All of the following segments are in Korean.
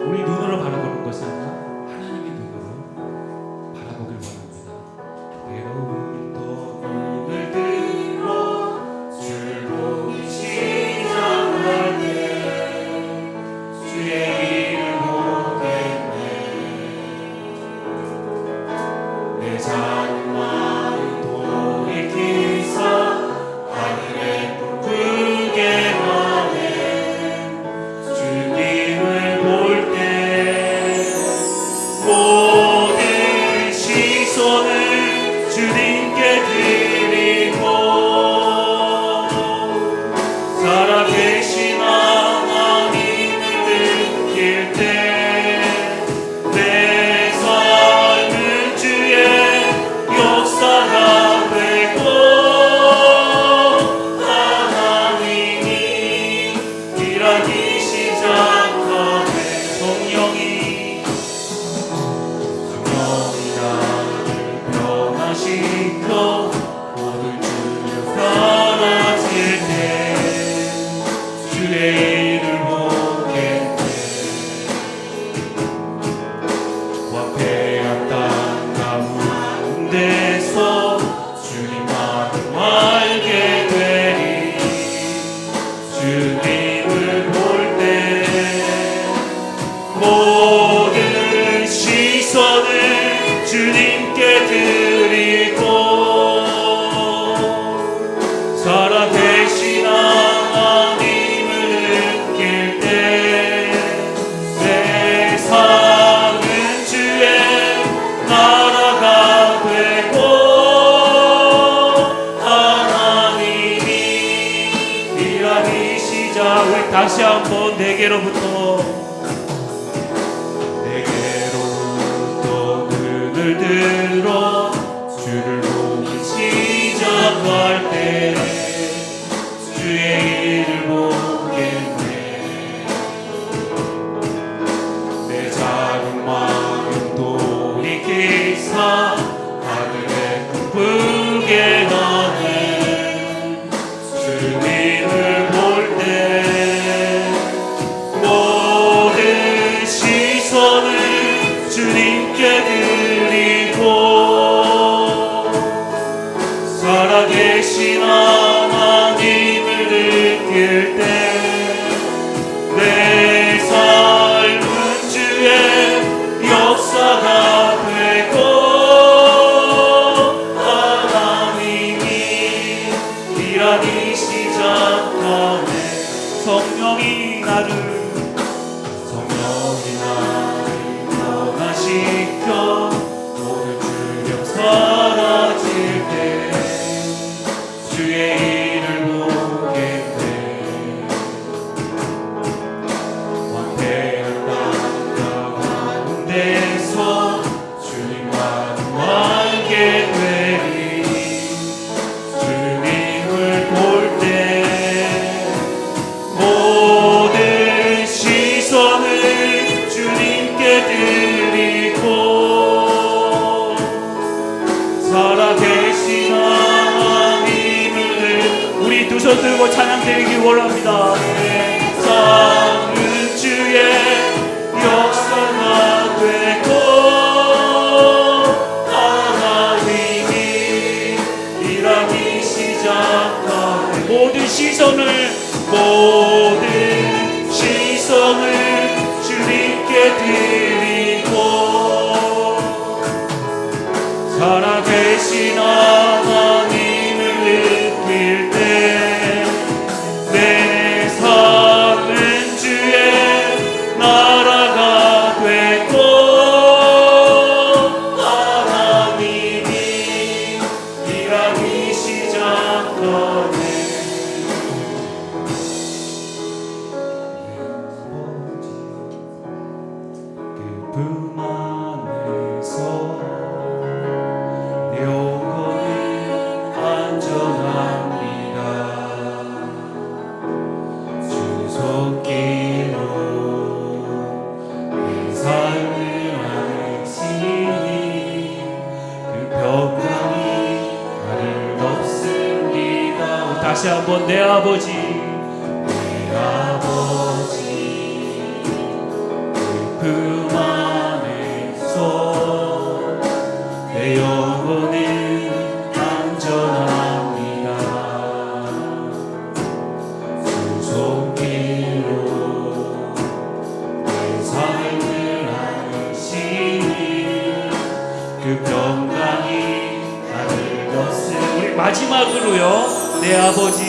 우리 눈으로 바라보는 것이 아니라 하나님의 눈으로 바라보길 원합니다. 때로부터 눈을 들어 주를 보기 시작할 때 주의 일을 보겠네. 내 작은 마음 돌이키사 하늘에 붉게 나네. 주님을 볼 때 모든 시선을 주님께 드리고 살아계신 하나님을 느낄 때 내 삶은 주의 역사가 되고 하나님이 일하기 시작하네. 성령이 나를 변화시켜 모든 주를 사라질 때 주의 일을 보겠네. 화폐한 땅 가운데서 주님만 알게 되리. 주님을 볼 때 모든 시선을 주님께 드리고 살아계신 하나님을 느낄 때 세상은 주의 나라가 되고 하나님이 일하기 시작. 우리 다시 한번 내게로부터 눈을 들어 주를 보기 시작할 때 주의 일을 보겠네. 내 작은 마음 돌이키사 하늘에 붉게 나네. 주님을 볼 때 모든 시선을 주님께 드리고 살아계신 하나님을 느낄 때 내 삶은 주의 역사가 되고 하나님이 일하기 시작하네. 성령이 나를 변화시켜 모든 주력 사라질 때 주의 일을 보겠네. 황폐한 땅 가운데서 주님만 알게 되리. 주님을 볼 때 모든 시선을 주님께 드리고 살아계신 하나님을 우리 두 손 들고 찬양 드리기 원합니다. 내 삶은 주의 역사가 되고 하나님이 일하기 시작하네. 모든 시선을 주님께 드리고 살아계신 하나님을 느낄 때 내 삶은 주의 나라가 되고 하나님이 일하기 시작하네. 품 안에서 영혼이 안전합니다. 주 손길로 내 삶을 하시니 그 평강이 나를 덮습니다. 다시 한번 내 아버지 그 마지막으로요, 내 아버지,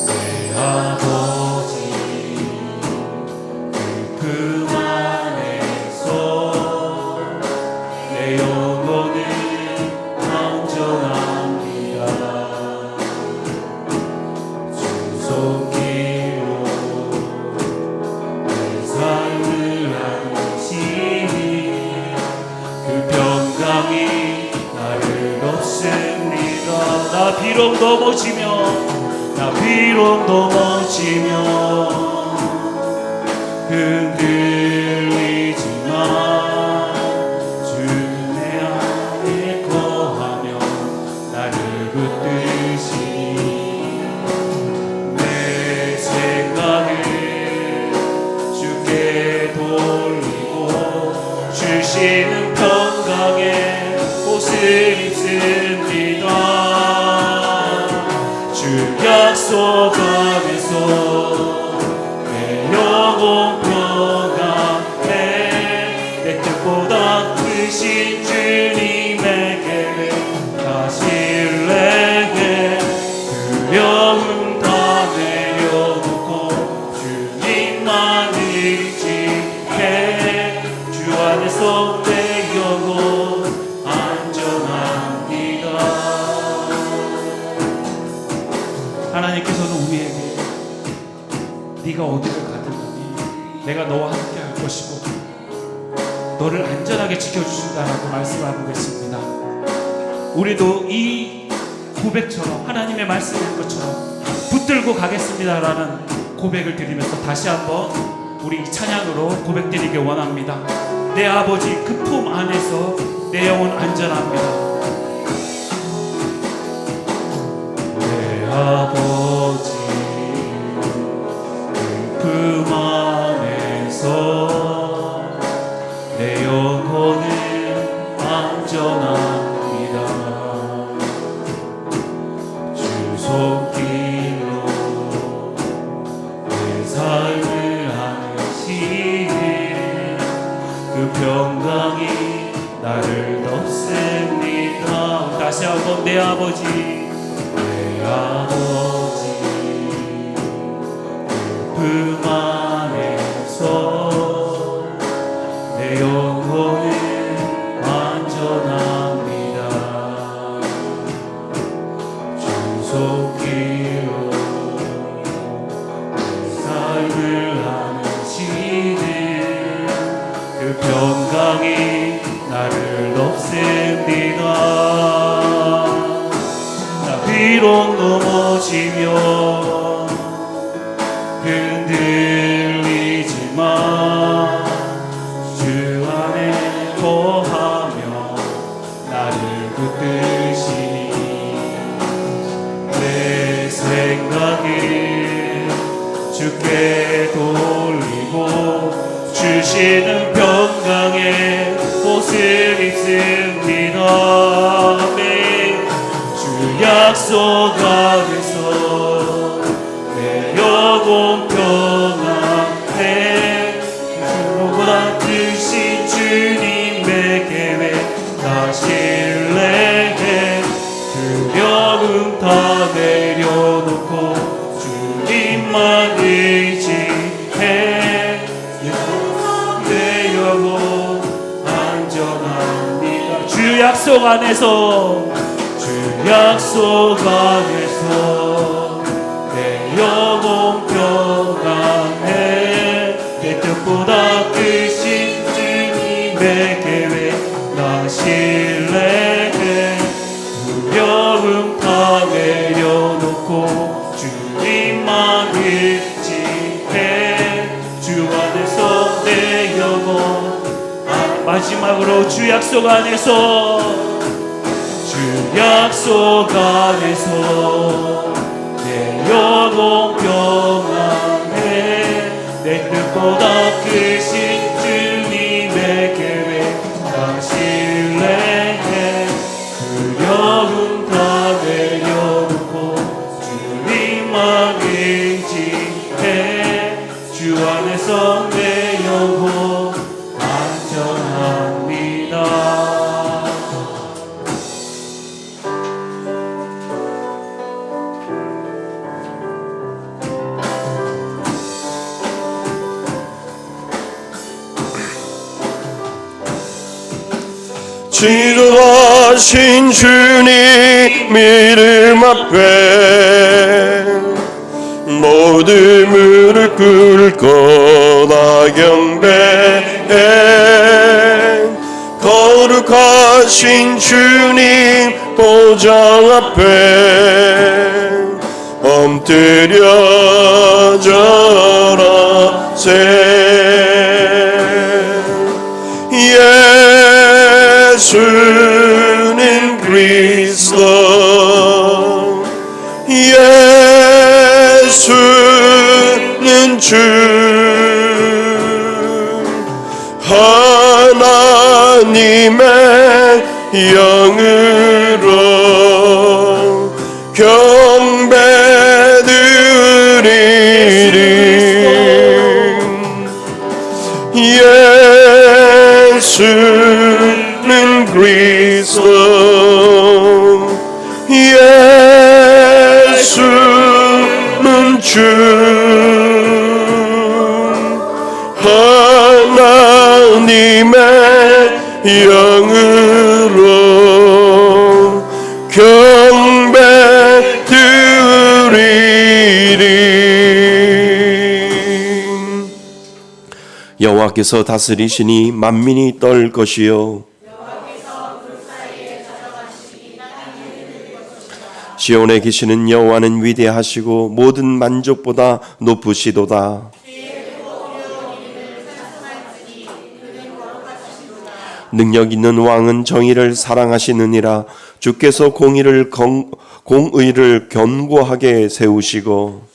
내 아버지 그 안에서 내 영혼은 안전합니다. 주 손길로 내 삶을 안으시니 그 평강이 나를 없습니다. 나 비록 넘어지면 흔들리지만 주 내 안에 거하며 나를 붙드시니 내 생각을 주께 돌리고 주시는 평강의 옷을 입습니다. 주 약속 안에서 내 영혼 평안해 내 뜻보다 크신 주님에게 다시 내게 두려움 다 내려놓고 주님만 의지해 주 안에서 내 영혼 안전합니다. 하나님께서는 우리에게 네가 어디를 가든 내가 너와 함께 할 것이고 너를 안전하게 지켜주신다라고 말씀하고 계십니다. 우리도 이 고백처럼 하나님의 말씀인 것처럼 붙들고 가겠습니다라는 고백을 드리면서 다시 한번 우리 찬양으로 고백드리기 원합니다. 내 아버지 그 품 안에서 내 영혼 안전합니다. 내 아버지 품 안에서 내 영혼은 안전합니다. 주 손길로 내 삶을 안으시니 그 평강이 나를 덮습니다. 다시 한번 내 아버지, 내 아버지 품 안에서 내 영혼은 안전합니다. 주 손길로 내 삶을 안으시는 그 평강이 나를 덮습니다. 비록 넘어지면 흔들리지만 주 안에 거하며 나를 붙드시니 내 생각을 주께 돌리고 주시는 평강의 옷을 입습니다. 주 약속 안에서 내 영혼 평안해 주보다 크신 주님의 계획 다시 내게 두려움 다 내려놓고 주님만 의지해 내 영혼 안전합니다. 주 약속 안에서 주 약속 안에서 내 영혼 평안해 내 뜻보다 크신 주님의 계획 나 신뢰해 두려움 다 내려놓고 주님만 의지해 주 안에서 내 영혼 마지막으로 주 약속 안에서 주 약속 안에서 내 영혼 평안해 내 뜻보다 크신 주님의 계획 다 신뢰해 두려움 다 내려놓고 주님만 의지해 주 안에서 내 영혼 안전합니다. 지도하신 주님 이름 앞에 모두 무릎 꿇고 다 경배해 거룩하신 주님 보좌 앞에 엎드려져라 예수는 그리스도 예수는 주 하나님의 영으로 경배드리리 예수는 그리스도 예수는 주 하나님의 영으로 경배드리리 여호와께서 다스리시니 만민이 떨 것이요 시온에 계시는 여호와는 위대하시고 모든 만족보다 높으시도다. 능력 있는 왕은 정의를 사랑하시느니라. 주께서 공의를 견고하게 세우시고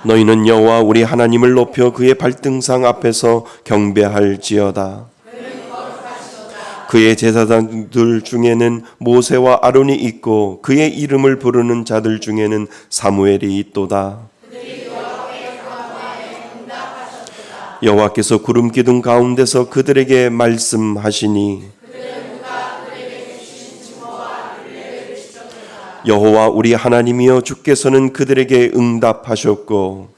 너희는 여호와 우리 하나님을 높여 그의 발등상 앞에서 경배할지어다. 그의 제사장들 중에는 모세와 아론이 있고 그의 이름을 부르는 자들 중에는 사무엘이 있도다. 여호와께서 구름 기둥 가운데서 그들에게 말씀하시니 여호와 우리 하나님이여 주께서는 그들에게 응답하셨고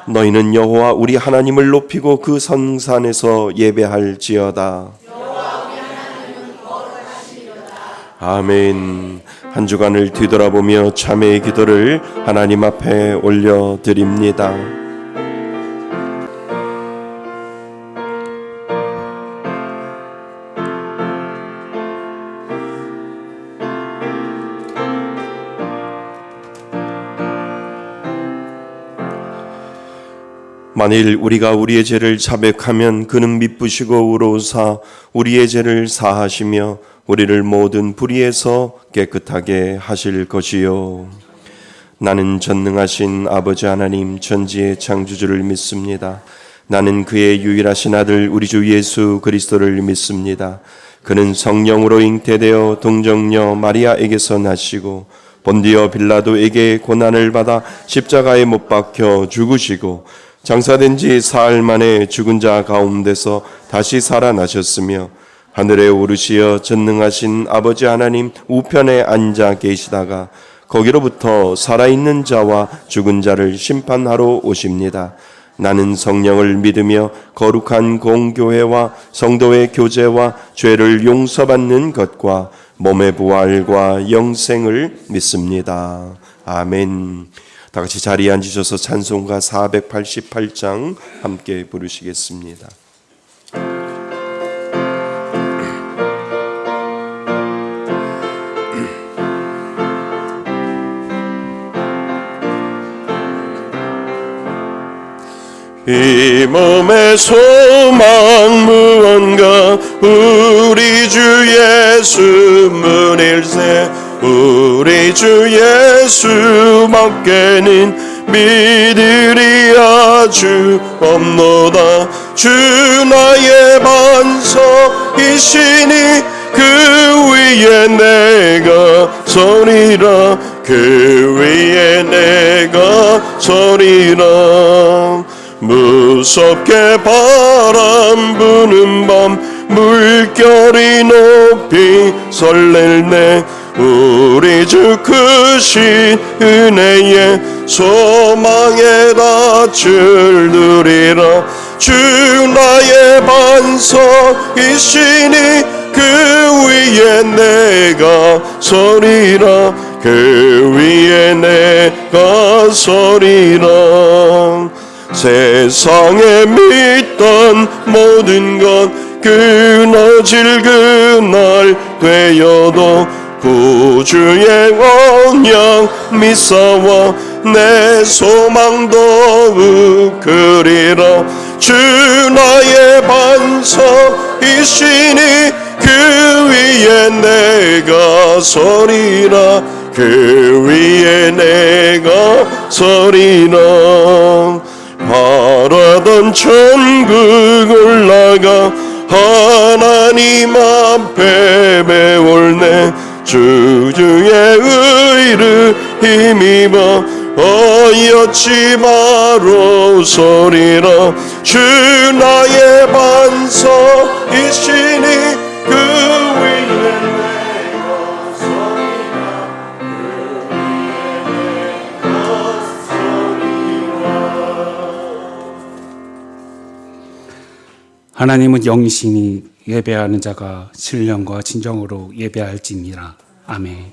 너희는 여호와 우리 하나님을 높이고 그 성산에서 예배할지어다. 아멘. 한 주간을 뒤돌아보며 참회의 기도를 하나님 앞에 올려드립니다. 만일 우리가 우리의 죄를 자백하면 그는 미쁘시고 의로우사 우리의 죄를 사하시며 우리를 모든 불의에서 깨끗하게 하실 것이요. 나는 전능하신 아버지 하나님 천지의 창조주를 믿습니다. 나는 그의 유일하신 아들 우리 주 예수 그리스도를 믿습니다. 그는 성령으로 잉태되어 동정녀 마리아에게서 나시고 본디오 빌라도에게 고난을 받아 십자가에 못 박혀 죽으시고 장사된 지 사흘 만에 죽은 자 가운데서 다시 살아나셨으며 하늘에 오르시어 전능하신 아버지 하나님 우편에 앉아 계시다가 거기로부터 살아있는 자와 죽은 자를 심판하러 오십니다. 나는 성령을 믿으며 거룩한 공교회와 성도의 교제와 죄를 용서받는 것과 몸의 부활과 영생을 믿습니다. 아멘. 다 같이 자리에 앉으셔서 찬송가 488장 함께 부르시겠습니다. 이 몸의 소망 무언가 우리 주 예수 문일세 우리 주 예수밖에는 믿으리야 주 없노다. 주 나의 반석이시니 그 위에 내가 서리라 그 위에 내가 서리라. 무섭게 바람 부는 밤 물결이 높이 설렐네 우리 주 크신 은혜에 소망의 낯을 누리라. 주 나의 반석이시니 그 위에 내가 서리라. 그 위에 내가 서리라. 세상에 믿던 모든 것 끊어질 그날 되어도 구주의 언약 미사와 내 소망 더욱 크리라. 주 나의 반석이시니 그 위에 내가 서리라. 그 위에 내가 서리라. 바라던 천국 올라가 하나님 앞에 배울네. 주의 의를 힘입어 어여치 바로 서리라. 주 나의 반석이시니 그 위에 내가 서리라. 하나님은 영이시니 예배하는 자가 신령과 진정으로 예배할지니라. 아멘.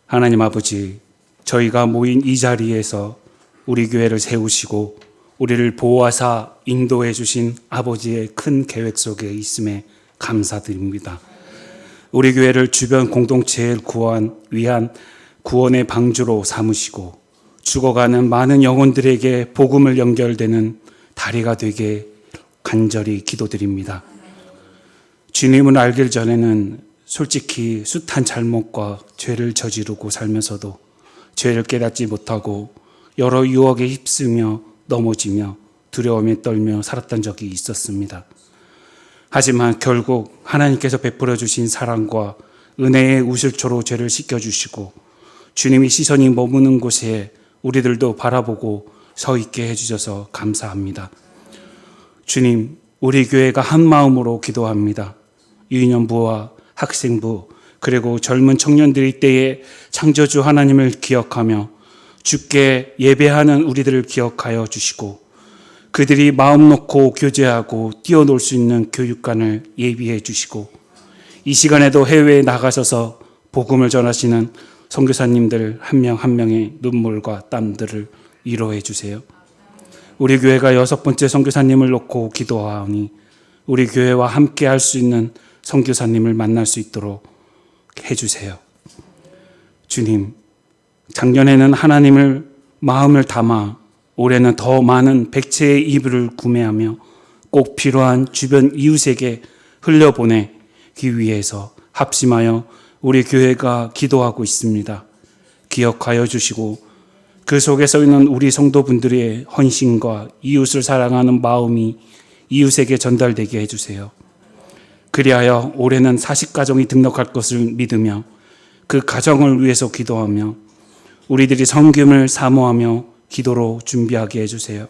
하나님 아버지, 저희가 모인 이 자리에서 우리 교회를 세우시고 우리를 보호하사 인도해 주신 아버지의 큰 계획 속에 있음에 감사드립니다. 우리 교회를 주변 공동체를 위한 구원의 방주로 삼으시고 죽어가는 많은 영혼들에게 복음을 연결되는 다리가 되게 간절히 기도드립니다. 주님을 알기 전에는 솔직히 숱한 잘못과 죄를 저지르고 살면서도 죄를 깨닫지 못하고 여러 유혹에 휩쓰며 넘어지며 두려움에 떨며 살았던 적이 있었습니다. 하지만 결국 하나님께서 베풀어 주신 사랑과 은혜의 우실초로 죄를 씻겨주시고 주님이 시선이 머무는 곳에 우리들도 바라보고 서 있게 해주셔서 감사합니다. 주님, 우리 교회가 한 마음으로 기도합니다. 유년부와 학생부 그리고 젊은 청년들이 때에 창조주 하나님을 기억하며 주께 예배하는 우리들을 기억하여 주시고 그들이 마음 놓고 교제하고 뛰어놀 수 있는 교육관을 예비해 주시고 이 시간에도 해외에 나가셔서 복음을 전하시는 선교사님들 한 명 한 명의 눈물과 땀들을 위로해 주세요. 우리 교회가 6번째 선교사님을 놓고 기도하오니 우리 교회와 함께 할 수 있는 선교사님을 만날 수 있도록 해주세요. 주님, 작년에는 하나님을 마음을 담아 올해는 더 많은 백채의 이불을 구매하며 꼭 필요한 주변 이웃에게 흘려보내기 위해서 합심하여 우리 교회가 기도하고 있습니다. 기억하여 주시고 그 속에 서 있는 우리 성도분들의 헌신과 이웃을 사랑하는 마음이 이웃에게 전달되게 해주세요. 그리하여 올해는 40가정이 등록할 것을 믿으며 그 가정을 위해서 기도하며 우리들이 섬김을 사모하며 기도로 준비하게 해주세요.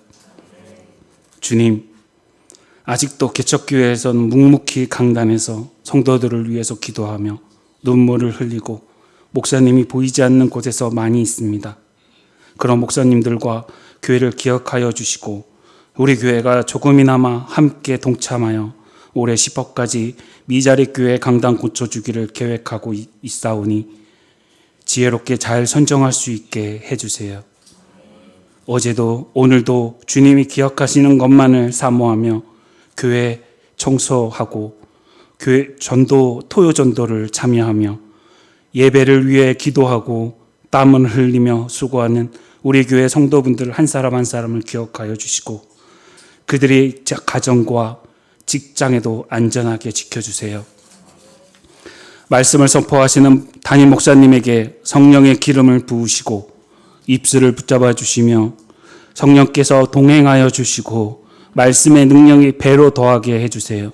주님, 아직도 개척교회에서는 묵묵히 강단에서 성도들을 위해서 기도하며 눈물을 흘리고 목사님이 보이지 않는 곳에서 많이 있습니다. 그런 목사님들과 교회를 기억하여 주시고 우리 교회가 조금이나마 함께 동참하여 올해 10억까지 미자리 교회 강단 고쳐주기를 계획하고 있사오니 지혜롭게 잘 선정할 수 있게 해주세요. 어제도 오늘도 주님이 기억하시는 것만을 사모하며 교회 청소하고 교회 전도, 토요 전도를 참여하며 예배를 위해 기도하고 땀을 흘리며 수고하는 우리 교회 성도분들 한 사람 한 사람을 기억하여 주시고 그들이 가정과 직장에도 안전하게 지켜주세요. 말씀을 선포하시는 담임 목사님에게 성령의 기름을 부으시고 입술을 붙잡아 주시며 성령께서 동행하여 주시고 말씀의 능력이 배로 더하게 해주세요.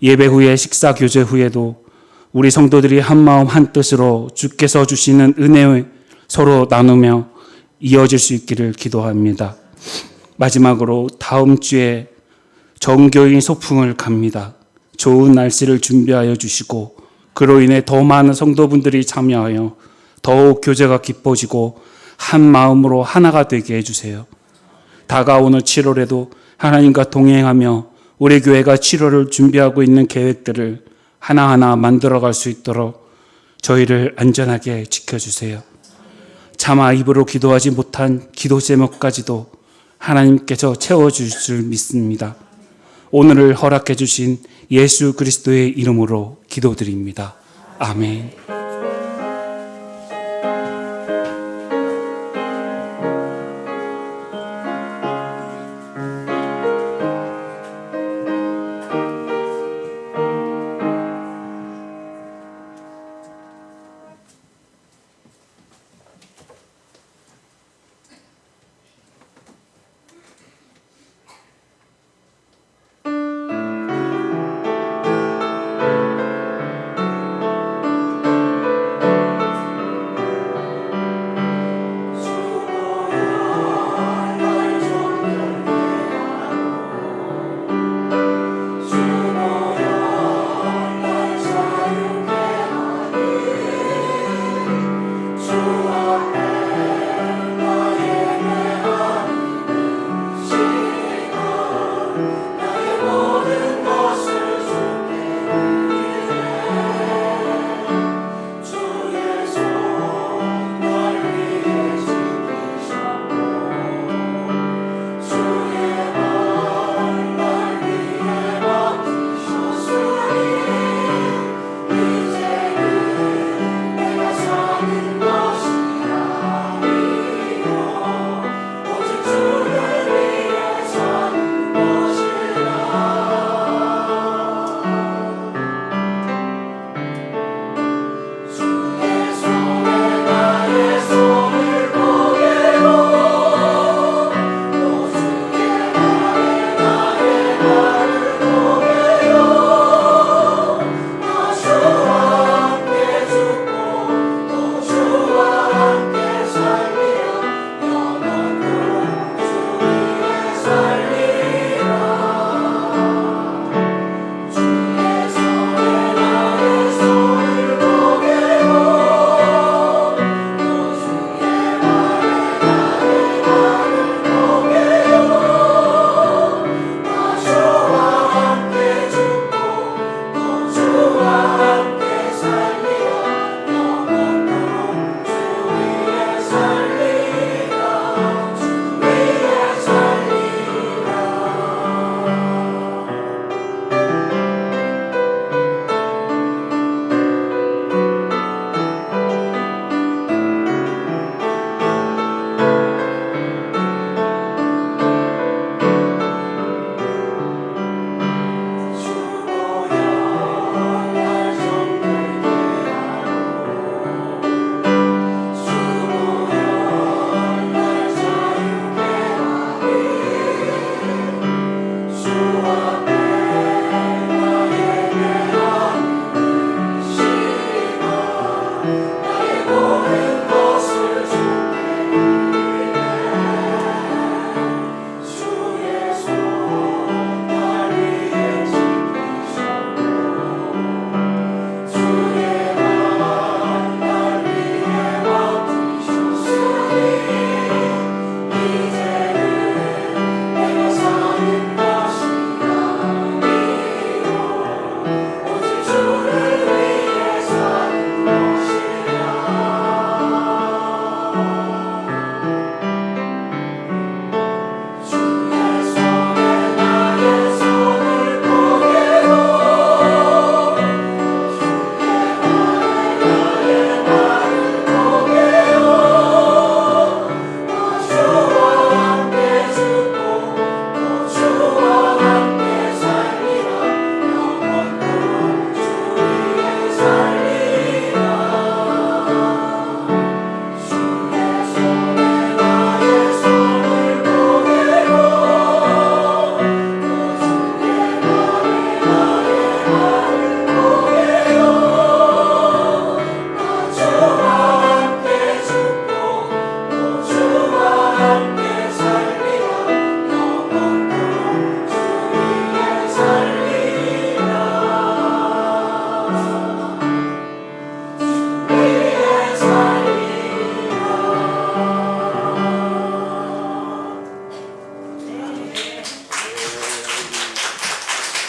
예배 후에 식사 교제 후에도 우리 성도들이 한마음 한뜻으로 주께서 주시는 은혜 서로 나누며 이어질 수 있기를 기도합니다. 마지막으로 다음 주에 정교인 소풍을 갑니다. 좋은 날씨를 준비하여 주시고 그로 인해 더 많은 성도분들이 참여하여 더욱 교제가 깊어지고 한 마음으로 하나가 되게 해주세요. 다가오는 7월에도 하나님과 동행하며 우리 교회가 7월을 준비하고 있는 계획들을 하나하나 만들어갈 수 있도록 저희를 안전하게 지켜주세요. 차마 입으로 기도하지 못한 기도 제목까지도 하나님께서 채워주실 줄 믿습니다. 오늘을 허락해 주신 예수 그리스도의 이름으로 기도드립니다. 아멘.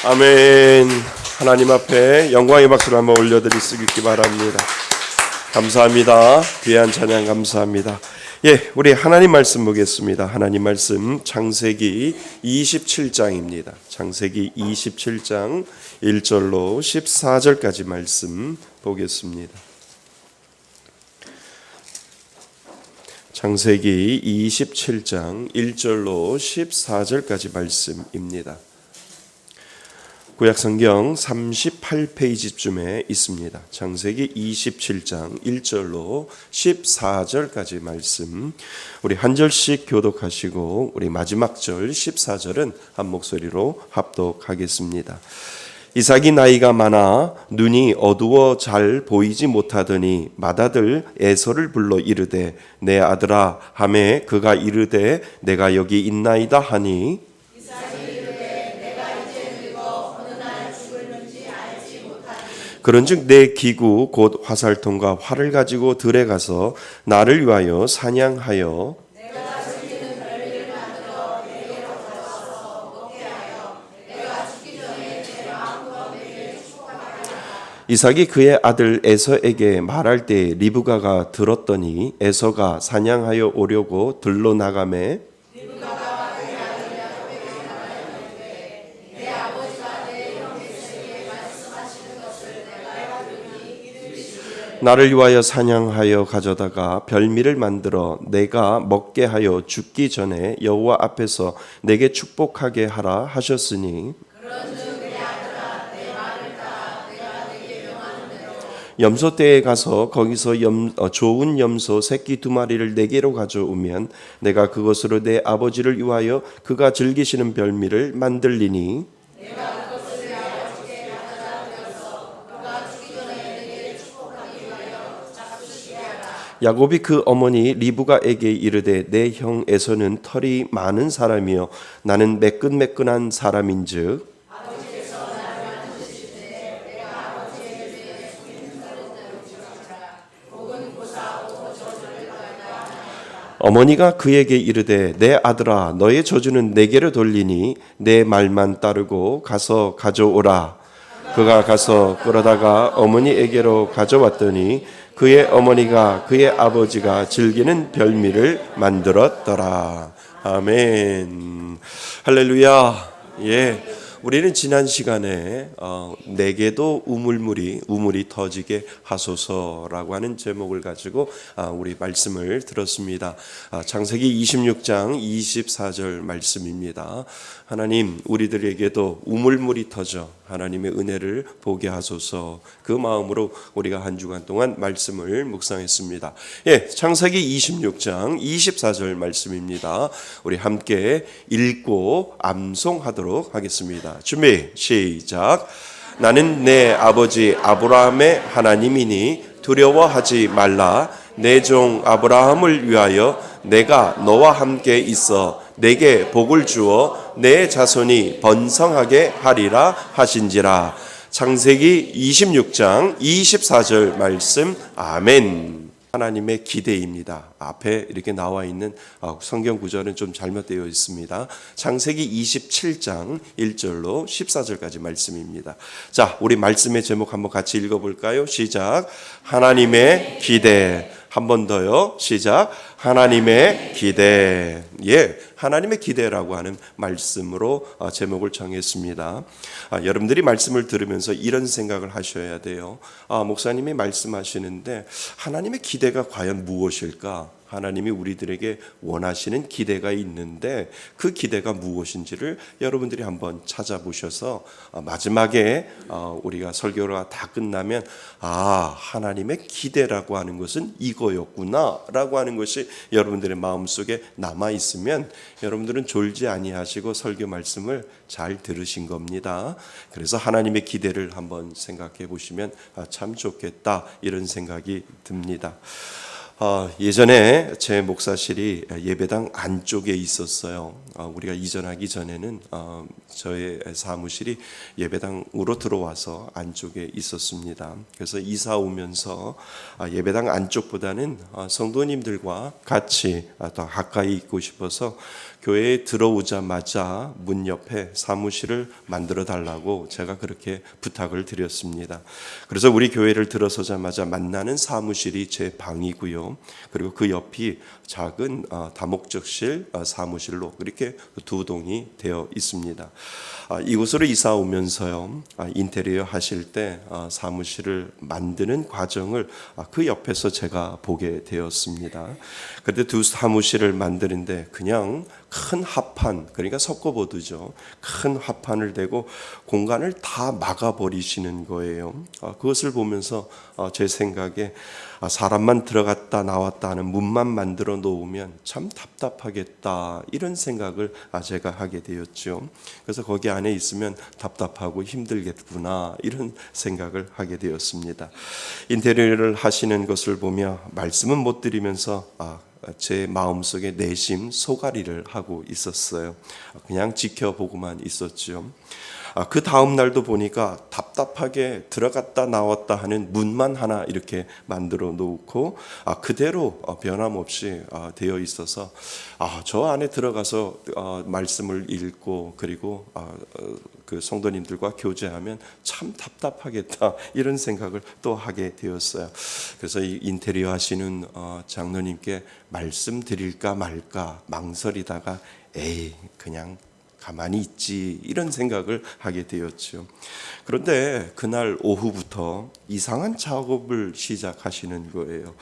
아멘. 하나님 앞에 영광의 박수를 한번 올려드릴 수 있기 바랍니다. 감사합니다. 귀한 찬양 감사합니다. 예, 우리 하나님 말씀 보겠습니다. 하나님 말씀 창세기 27장입니다. 창세기 27장 1절로 14절까지 말씀 보겠습니다. 창세기 27장 1절로 14절까지 말씀입니다. 구약성경 38페이지쯤에 있습니다. 창세기 27장 1절로 14절까지 말씀, 우리 한 절씩 교독하시고 우리 마지막 절 14절은 한 목소리로 합독하겠습니다. 이삭이 나이가 많아 눈이 어두워 잘 보이지 못하더니 맏아들 에서를 불러 이르되 내 아들아 하매 그가 이르되 내가 여기 있나이다 하니 그런즉 내 기구 곧 화살통과 활을 가지고 들에 가서 나를 위하여 사냥하여 이삭이 그의 아들 에서에게 말할 때 리브가가 들었더니 에서가 사냥하여 오려고 들로 나가매 나를 위하여 사냥하여 가져다가 별미를 만들어 내가 먹게 하여 죽기 전에 여호와 앞에서 내게 축복하게 하라 하셨으니 염소떼에 가서 거기서 좋은 염소 새끼 2마리를 내게로 가져오면 내가 그것으로 내 아버지를 위하여 그가 즐기시는 별미를 만들리니 야곱이 그 어머니 리브가에게 이르되 내 형 에서는 털이 많은 사람이요 나는 매끈매끈한 사람인즉 어머니가 그에게 이르되 내 아들아 너의 저주는 내게로 돌리니 내 말만 따르고 가서 가져오라. 그가 가서 끌어다가 어머니에게로 가져왔더니 그의 어머니가 그의 아버지가 즐기는 별미를 만들었더라. 아멘. 할렐루야. 예. 우리는 지난 시간에 내게도 우물이 터지게 하소서라고 하는 제목을 가지고 우리 말씀을 들었습니다. 창세기 26장 24절 말씀입니다. 하나님 우리들에게도 우물물이 터져 하나님의 은혜를 보게 하소서. 그 마음으로 우리가 한 주간 동안 말씀을 묵상했습니다. 예, 창세기 26장 24절 말씀입니다. 우리 함께 읽고 암송하도록 하겠습니다. 준비 시작. 나는 내 아버지 아브라함의 하나님이니 두려워하지 말라. 내 종 아브라함을 위하여 내가 너와 함께 있어 내게 복을 주어 내 자손이 번성하게 하리라 하신지라. 창세기 26장 24절 말씀. 아멘. 하나님의 기대입니다. 앞에 이렇게 나와 있는 성경 구절은 좀 잘못되어 있습니다. 창세기 27장 1절로 14절까지 말씀입니다. 자, 우리 말씀의 제목 한번 같이 읽어볼까요? 시작. 하나님의 기대. 한 번 더요. 시작. 하나님의 기대. 예, 하나님의 기대라고 하는 말씀으로 제목을 정했습니다. 여러분들이 말씀을 들으면서 이런 생각을 하셔야 돼요. 목사님이 말씀하시는데 하나님의 기대가 과연 무엇일까? 하나님이 우리들에게 원하시는 기대가 있는데 그 기대가 무엇인지를 여러분들이 한번 찾아보셔서 마지막에 우리가 설교가 다 끝나면 하나님의 기대라고 하는 것은 이거였구나 라고 하는 것이 여러분들의 마음속에 남아있으면 여러분들은 졸지 아니하시고 설교 말씀을 잘 들으신 겁니다. 그래서 하나님의 기대를 한번 생각해 보시면 참 좋겠다 이런 생각이 듭니다. 예전에 제 목사실이 예배당 안쪽에 있었어요. 우리가 이전하기 전에는 저의 사무실이 예배당으로 들어와서 안쪽에 있었습니다. 그래서 이사 오면서 예배당 안쪽보다는 성도님들과 같이 더 가까이 있고 싶어서 교회에 들어오자마자 문 옆에 사무실을 만들어 달라고 제가 그렇게 부탁을 드렸습니다. 그래서 우리 교회를 들어서자마자 만나는 사무실이 제 방이고요. 그리고 그 옆이 작은 다목적실 사무실로 그렇게 두 동이 되어 있습니다. 이곳으로 이사 오면서요, 인테리어 하실 때 사무실을 만드는 과정을 그 옆에서 제가 보게 되었습니다. 그런데 두 사무실을 만드는데 그냥 큰 합판, 그러니까 석고보드죠. 큰 합판을 대고 공간을 다 막아버리시는 거예요. 그것을 보면서 제 생각에 사람만 들어갔다 나왔다 하는 문만 만들어 놓으면 참 답답하겠다, 이런 생각을 제가 하게 되었죠. 그래서 거기 안에 있으면 답답하고 힘들겠구나, 이런 생각을 하게 되었습니다. 인테리어를 하시는 것을 보며 말씀은 못 드리면서 제 마음속에 내심 소가리를 하고 있었어요. 그냥 지켜보고만 있었죠. 그 다음 날도 보니까 답답하게 들어갔다 나왔다 하는 문만 하나 이렇게 만들어 놓고 그대로 변함없이 되어 있어서 저 안에 들어가서 말씀을 읽고 그리고 그 성도님들과 교제하면 참 답답하겠다, 이런 생각을 또 하게 되었어요. 그래서 이 인테리어 하시는 장로님께 말씀드릴까 말까 망설이다가 그냥 가만히 있지, 이런 생각을 하게 되었죠. 그런데 그날 오후부터 이상한 작업을 시작하시는 거예요.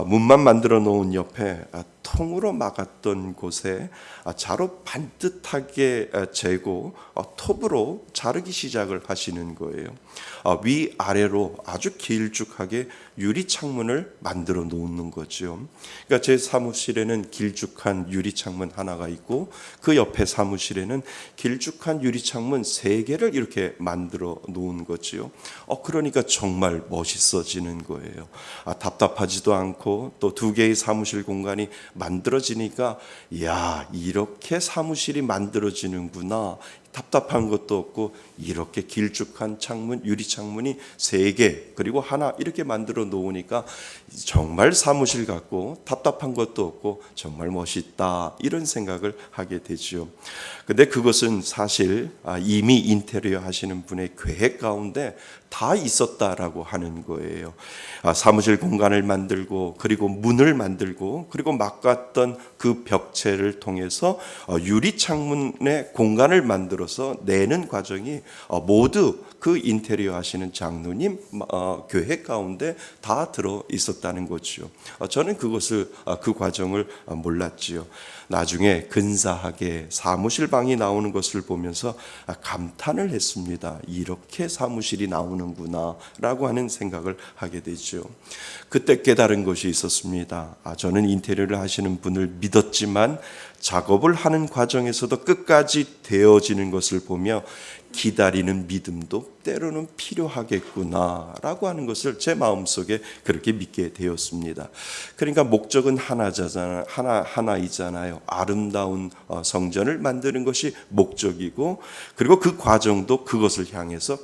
문만 만들어 놓은 옆에 통으로 막았던 곳에 자로 반듯하게 재고 톱으로 자르기 시작을 하시는 거예요. 위아래로 아주 길쭉하게 유리 창문을 만들어 놓는 거죠. 그러니까 제 사무실에는 길쭉한 유리 창문 하나가 있고 그 옆에 사무실에는 길쭉한 유리 창문 3개를 이렇게 만들어 놓은 거지요. 그러니까 정말 멋있어지는 거예요. 답답하지도 않고 또 2개의 사무실 공간이 만들어지니까 이렇게 사무실이 만들어지는구나. 답답한 것도 없고 이렇게 길쭉한 창문, 유리 창문이 3개 그리고 하나 이렇게 만들어 놓으니까 정말 사무실 같고 답답한 것도 없고 정말 멋있다, 이런 생각을 하게 되죠. 근데 그것은 사실 이미 인테리어 하시는 분의 계획 가운데 다 있었다라고 하는 거예요. 사무실 공간을 만들고 그리고 문을 만들고 그리고 막았던 그 벽체를 통해서 유리 창문의 공간을 만들어서 내는 과정이 모두 그 인테리어 하시는 장로님 계획 가운데 다 들어 있었다는 거죠. 저는 그 과정을 몰랐지요. 나중에 근사하게 사무실 방이 나오는 것을 보면서 감탄을 했습니다. 이렇게 사무실이 나오는구나 라고 하는 생각을 하게 되죠. 그때 깨달은 것이 있었습니다. 저는 인테리어를 하시는 분을 믿었지만 작업을 하는 과정에서도 끝까지 되어지는 것을 보며 기다리는 믿음도 때로는 필요하겠구나라고 하는 것을 제 마음속에 그렇게 믿게 되었습니다. 그러니까 목적은 하나이잖아요. 아름다운 성전을 만드는 것이 목적이고 그리고 그 과정도 그것을 향해서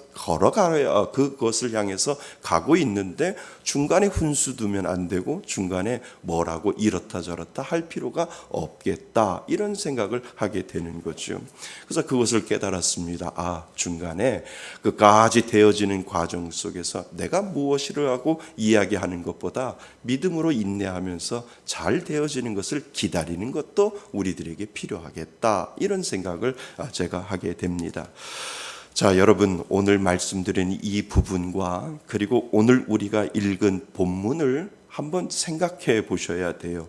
그것을 향해서 가고 있는데 중간에 훈수 두면 안 되고 중간에 뭐라고 이렇다 저렇다 할 필요가 없겠다, 이런 생각을 하게 되는 거죠. 그래서 그것을 깨달았습니다. 중간에 끝까지 되어지는 과정 속에서 내가 무엇이를 하고 이야기하는 것보다 믿음으로 인내하면서 잘 되어지는 것을 기다리는 것도 우리들에게 필요하겠다, 이런 생각을 제가 하게 됩니다. 자, 여러분, 오늘 말씀드린 이 부분과 그리고 오늘 우리가 읽은 본문을 한번 생각해 보셔야 돼요.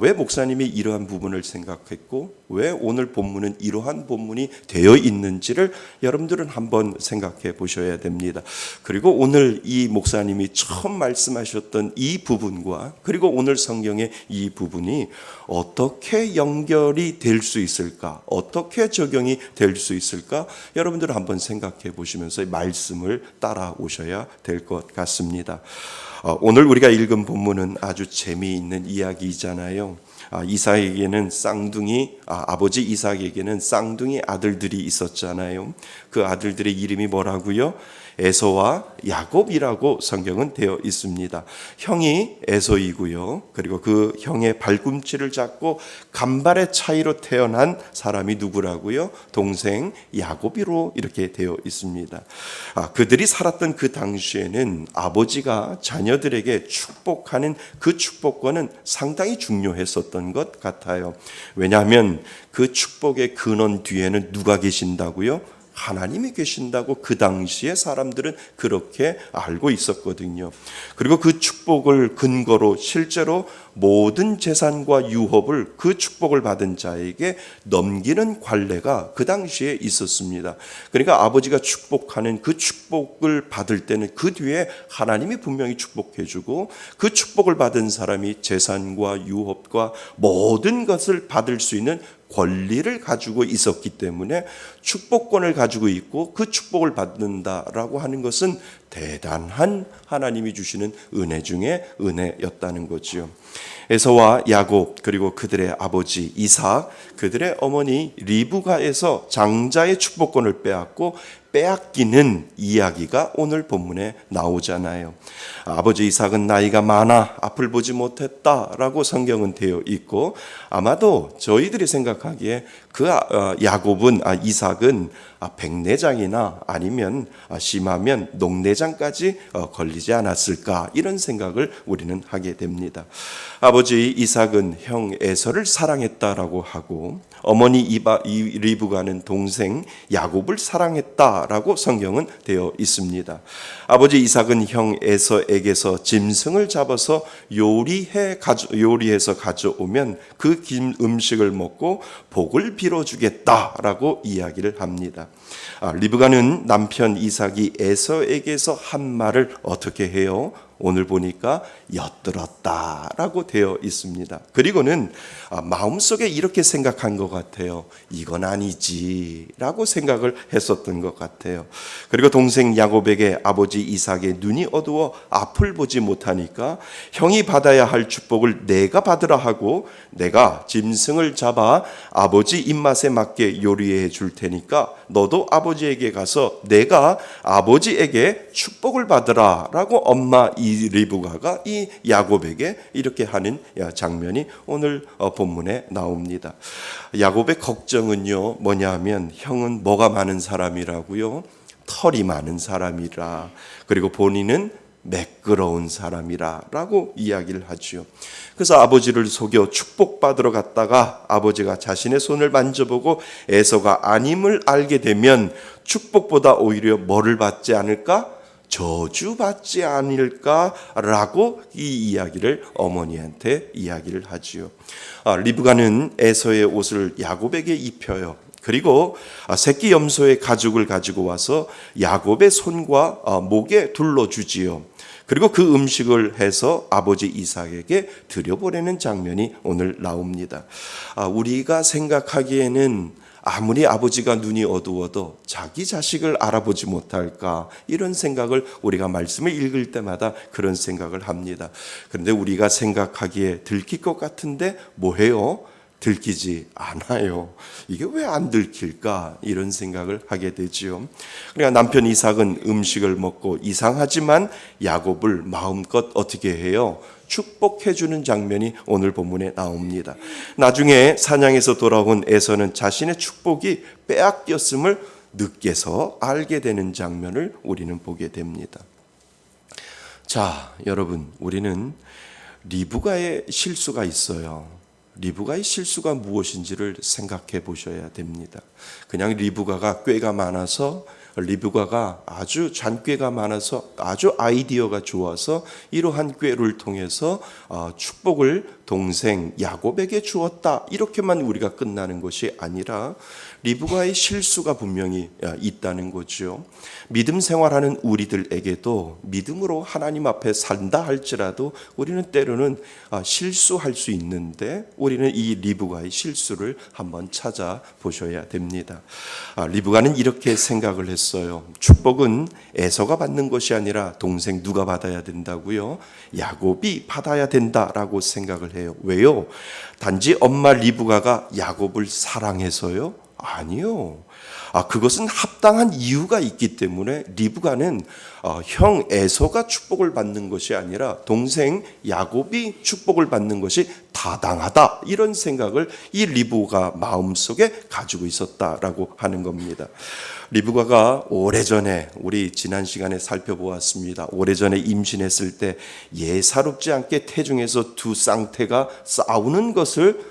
왜 목사님이 이러한 부분을 생각했고 왜 오늘 본문은 이러한 본문이 되어 있는지를 여러분들은 한번 생각해 보셔야 됩니다. 그리고 오늘 이 목사님이 처음 말씀하셨던 이 부분과 그리고 오늘 성경의 이 부분이 어떻게 연결이 될 수 있을까? 어떻게 적용이 될 수 있을까? 여러분들은 한번 생각해 보시면서 말씀을 따라오셔야 될 것 같습니다. 오늘 우리가 읽은 본문은 아주 재미있는 이야기이잖아요. 이삭에게는 아버지 이삭에게는 쌍둥이 아들들이 있었잖아요. 그 아들들의 이름이 뭐라고요? 에서와 야곱이라고 성경은 되어 있습니다. 형이 에서이고요. 그리고 그 형의 발꿈치를 잡고 간발의 차이로 태어난 사람이 누구라고요? 동생 야곱이로 이렇게 되어 있습니다. 그들이 살았던 그 당시에는 아버지가 자녀들에게 축복하는 그 축복권은 상당히 중요했었던 것 같아요. 왜냐하면 그 축복의 근원 뒤에는 누가 계신다고요? 하나님이 계신다고 그 당시에 사람들은 그렇게 알고 있었거든요. 그리고 그 축복을 근거로 실제로 모든 재산과 유업을 그 축복을 받은 자에게 넘기는 관례가 그 당시에 있었습니다. 그러니까 아버지가 축복하는 그 축복을 받을 때는 그 뒤에 하나님이 분명히 축복해주고 그 축복을 받은 사람이 재산과 유업과 모든 것을 받을 수 있는 권리를 가지고 있었기 때문에 축복권을 가지고 있고 그 축복을 받는다라고 하는 것은 대단한 하나님이 주시는 은혜 중에 은혜였다는 거지요. 에서와 야곱 그리고 그들의 아버지 이삭, 그들의 어머니 리브가에서 장자의 축복권을 빼앗기는 이야기가 오늘 본문에 나오잖아요. 아버지 이삭은 나이가 많아 앞을 보지 못했다라고 성경은 되어 있고, 아마도 저희들이 생각하기에 그 이삭은 백내장이나 아니면 심하면 녹내장까지 걸리지 않았을까, 이런 생각을 우리는 하게 됩니다. 아버지 이삭은 형 에서를 사랑했다라고 하고 어머니 리브가는 동생 야곱을 사랑했다라고 성경은 되어 있습니다. 아버지 이삭은 형 에서에게서 짐승을 잡아서 요리해서 가져오면 그 음식을 먹고 복을 빌어주겠다라고 이야기를 합니다. 리브가는 남편 이삭이 에서에게서 한 말을 어떻게 해요? 오늘 보니까 엿들었다라고 되어 있습니다. 그리고는 마음속에 이렇게 생각한 것 같아요. 이건 아니지라고 생각을 했었던 것 같아요. 그리고 동생 야곱에게 아버지 이삭의 눈이 어두워 앞을 보지 못하니까 형이 받아야 할 축복을 내가 받으라 하고 내가 짐승을 잡아 아버지 입맛에 맞게 요리해 줄 테니까 너도 아버지에게 가서 내가 아버지에게 축복을 받으라라고 엄마 리브가가 이 야곱에게 이렇게 하는 장면이 오늘 본문에 나옵니다. 야곱의 걱정은요 뭐냐 하면 형은 뭐가 많은 사람이라고요? 털이 많은 사람이라, 그리고 본인은 매끄러운 사람이라고 이야기를 하죠. 그래서 아버지를 속여 축복받으러 갔다가 아버지가 자신의 손을 만져보고 에서가 아님을 알게 되면 축복보다 오히려 뭐를 받지 않을까? 저주받지 않을까라고 이 이야기를 어머니한테 이야기를 하지요. 리브가는 에서의 옷을 야곱에게 입혀요. 그리고 새끼 염소의 가죽을 가지고 와서 야곱의 손과 목에 둘러주지요. 그리고 그 음식을 해서 아버지 이삭에게 드려보내는 장면이 오늘 나옵니다. 우리가 생각하기에는 아무리 아버지가 눈이 어두워도 자기 자식을 알아보지 못할까, 이런 생각을 우리가 말씀을 읽을 때마다 그런 생각을 합니다. 그런데 우리가 생각하기에 들킬 것 같은데 뭐해요? 들키지 않아요. 이게 왜 안 들킬까? 이런 생각을 하게 되지요. 그러니까 남편 이삭은 음식을 먹고 이상하지만 야곱을 마음껏 어떻게 해요? 축복해주는 장면이 오늘 본문에 나옵니다. 나중에 사냥에서 돌아온 에서는 자신의 축복이 빼앗겼음을 늦게서 알게 되는 장면을 우리는 보게 됩니다. 자, 여러분, 우리는 리브가의 실수가 있어요. 리브가의 실수가 무엇인지를 생각해 보셔야 됩니다. 그냥 리브가가 꾀가 많아서, 리브가가 아주 잔꾀가 많아서 아주 아이디어가 좋아서 이러한 꾀를 통해서 축복을 동생 야곱에게 주었다, 이렇게만 우리가 끝나는 것이 아니라 리브가의 실수가 분명히 있다는 거죠. 믿음 생활하는 우리들에게도 믿음으로 하나님 앞에 산다 할지라도 우리는 때로는 실수할 수 있는데, 우리는 이 리브가의 실수를 한번 찾아보셔야 됩니다. 리브가는 이렇게 생각을 했어요. 축복은 에서가 받는 것이 아니라 동생 누가 받아야 된다고요? 야곱이 받아야 된다라고 생각을 해요. 왜요? 단지 엄마 리브가가 야곱을 사랑해서요? 아니요. 그것은 합당한 이유가 있기 때문에 리브가는 형 에서가 축복을 받는 것이 아니라 동생 야곱이 축복을 받는 것이 타당하다, 이런 생각을 이 리브가 마음속에 가지고 있었다라고 하는 겁니다. 리브가가 오래전에, 우리 지난 시간에 살펴보았습니다. 오래전에 임신했을 때 예사롭지 않게 태중에서 두 쌍태가 싸우는 것을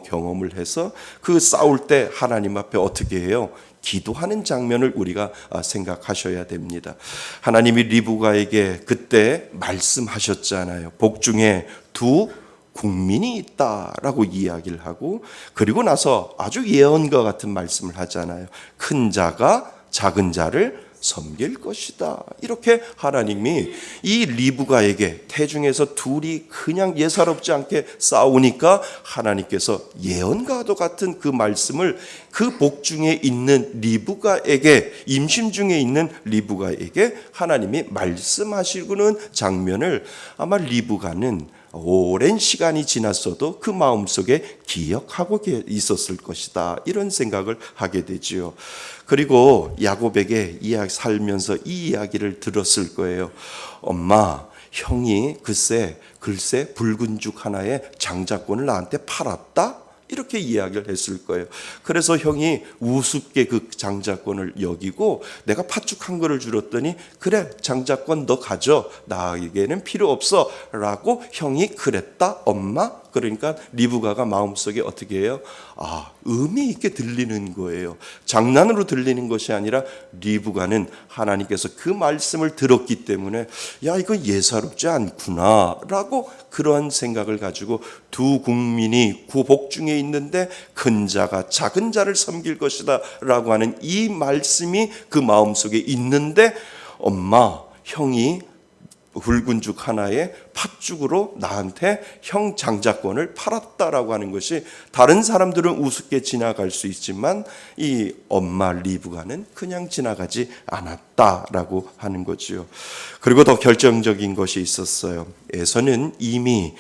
경험을 해서 그 싸울 때 하나님 앞에 어떻게 해요? 기도하는 장면을 우리가 생각하셔야 됩니다. 하나님이 리브가에게 그때 말씀하셨잖아요. 복중에 두 국민이 있다라고 이야기를 하고, 그리고 나서 아주 예언과 같은 말씀을 하잖아요. 큰 자가 작은 자를 섬길 것이다. 이렇게 하나님이 이 리브가에게, 태중에서 둘이 그냥 예사롭지 않게 싸우니까 하나님께서 예언과도 같은 그 말씀을 그 복중에 있는 리브가에게, 임신 중에 있는 리브가에게 하나님이 말씀하시고는 장면을 아마 리브가는 오랜 시간이 지났어도 그 마음속에 기억하고 있었을 것이다, 이런 생각을 하게 되지요. 그리고 야곱에게 살면서 이 이야기를 들었을 거예요. 엄마, 형이 글쎄 붉은 죽 하나에 장자권을 나한테 팔았다? 이렇게 이야기를 했을 거예요. 그래서 형이 우습게 그 장자권을 여기고 내가 팥죽 한 그릇 줄었더니 그래, 장자권 너 가져, 나에게는 필요 없어 라고 형이 그랬다 엄마? 그러니까 리브가가 마음속에 어떻게 해요? 의미 있게 들리는 거예요. 장난으로 들리는 것이 아니라 리브가는 하나님께서 그 말씀을 들었기 때문에 야, 이거 예사롭지 않구나 라고 그러한 생각을 가지고 두 국민이 복중에 있는데 큰 자가 작은 자를 섬길 것이다 라고 하는 이 말씀이 그 마음속에 있는데, 엄마, 형이 굵은 죽 하나에 팥죽으로 나한테 형 장자권을 팔았다라고 하는 것이 다른 사람들은 우습게 지나갈 수 있지만 이 엄마 리브가는 그냥 지나가지 않았다라고 하는 거지요. 그리고 더 결정적인 것이 있었어요. 에서는 이미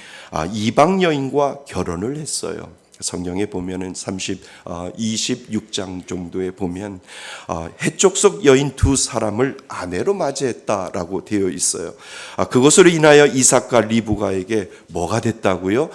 이방 여인과 결혼을 했어요. 성경에 보면은 26장 정도에 보면 해족속 여인 두 사람을 아내로 맞이했다라고 되어 있어요. 그것으로 인하여 이삭과 리브가에게 뭐가 됐다고요?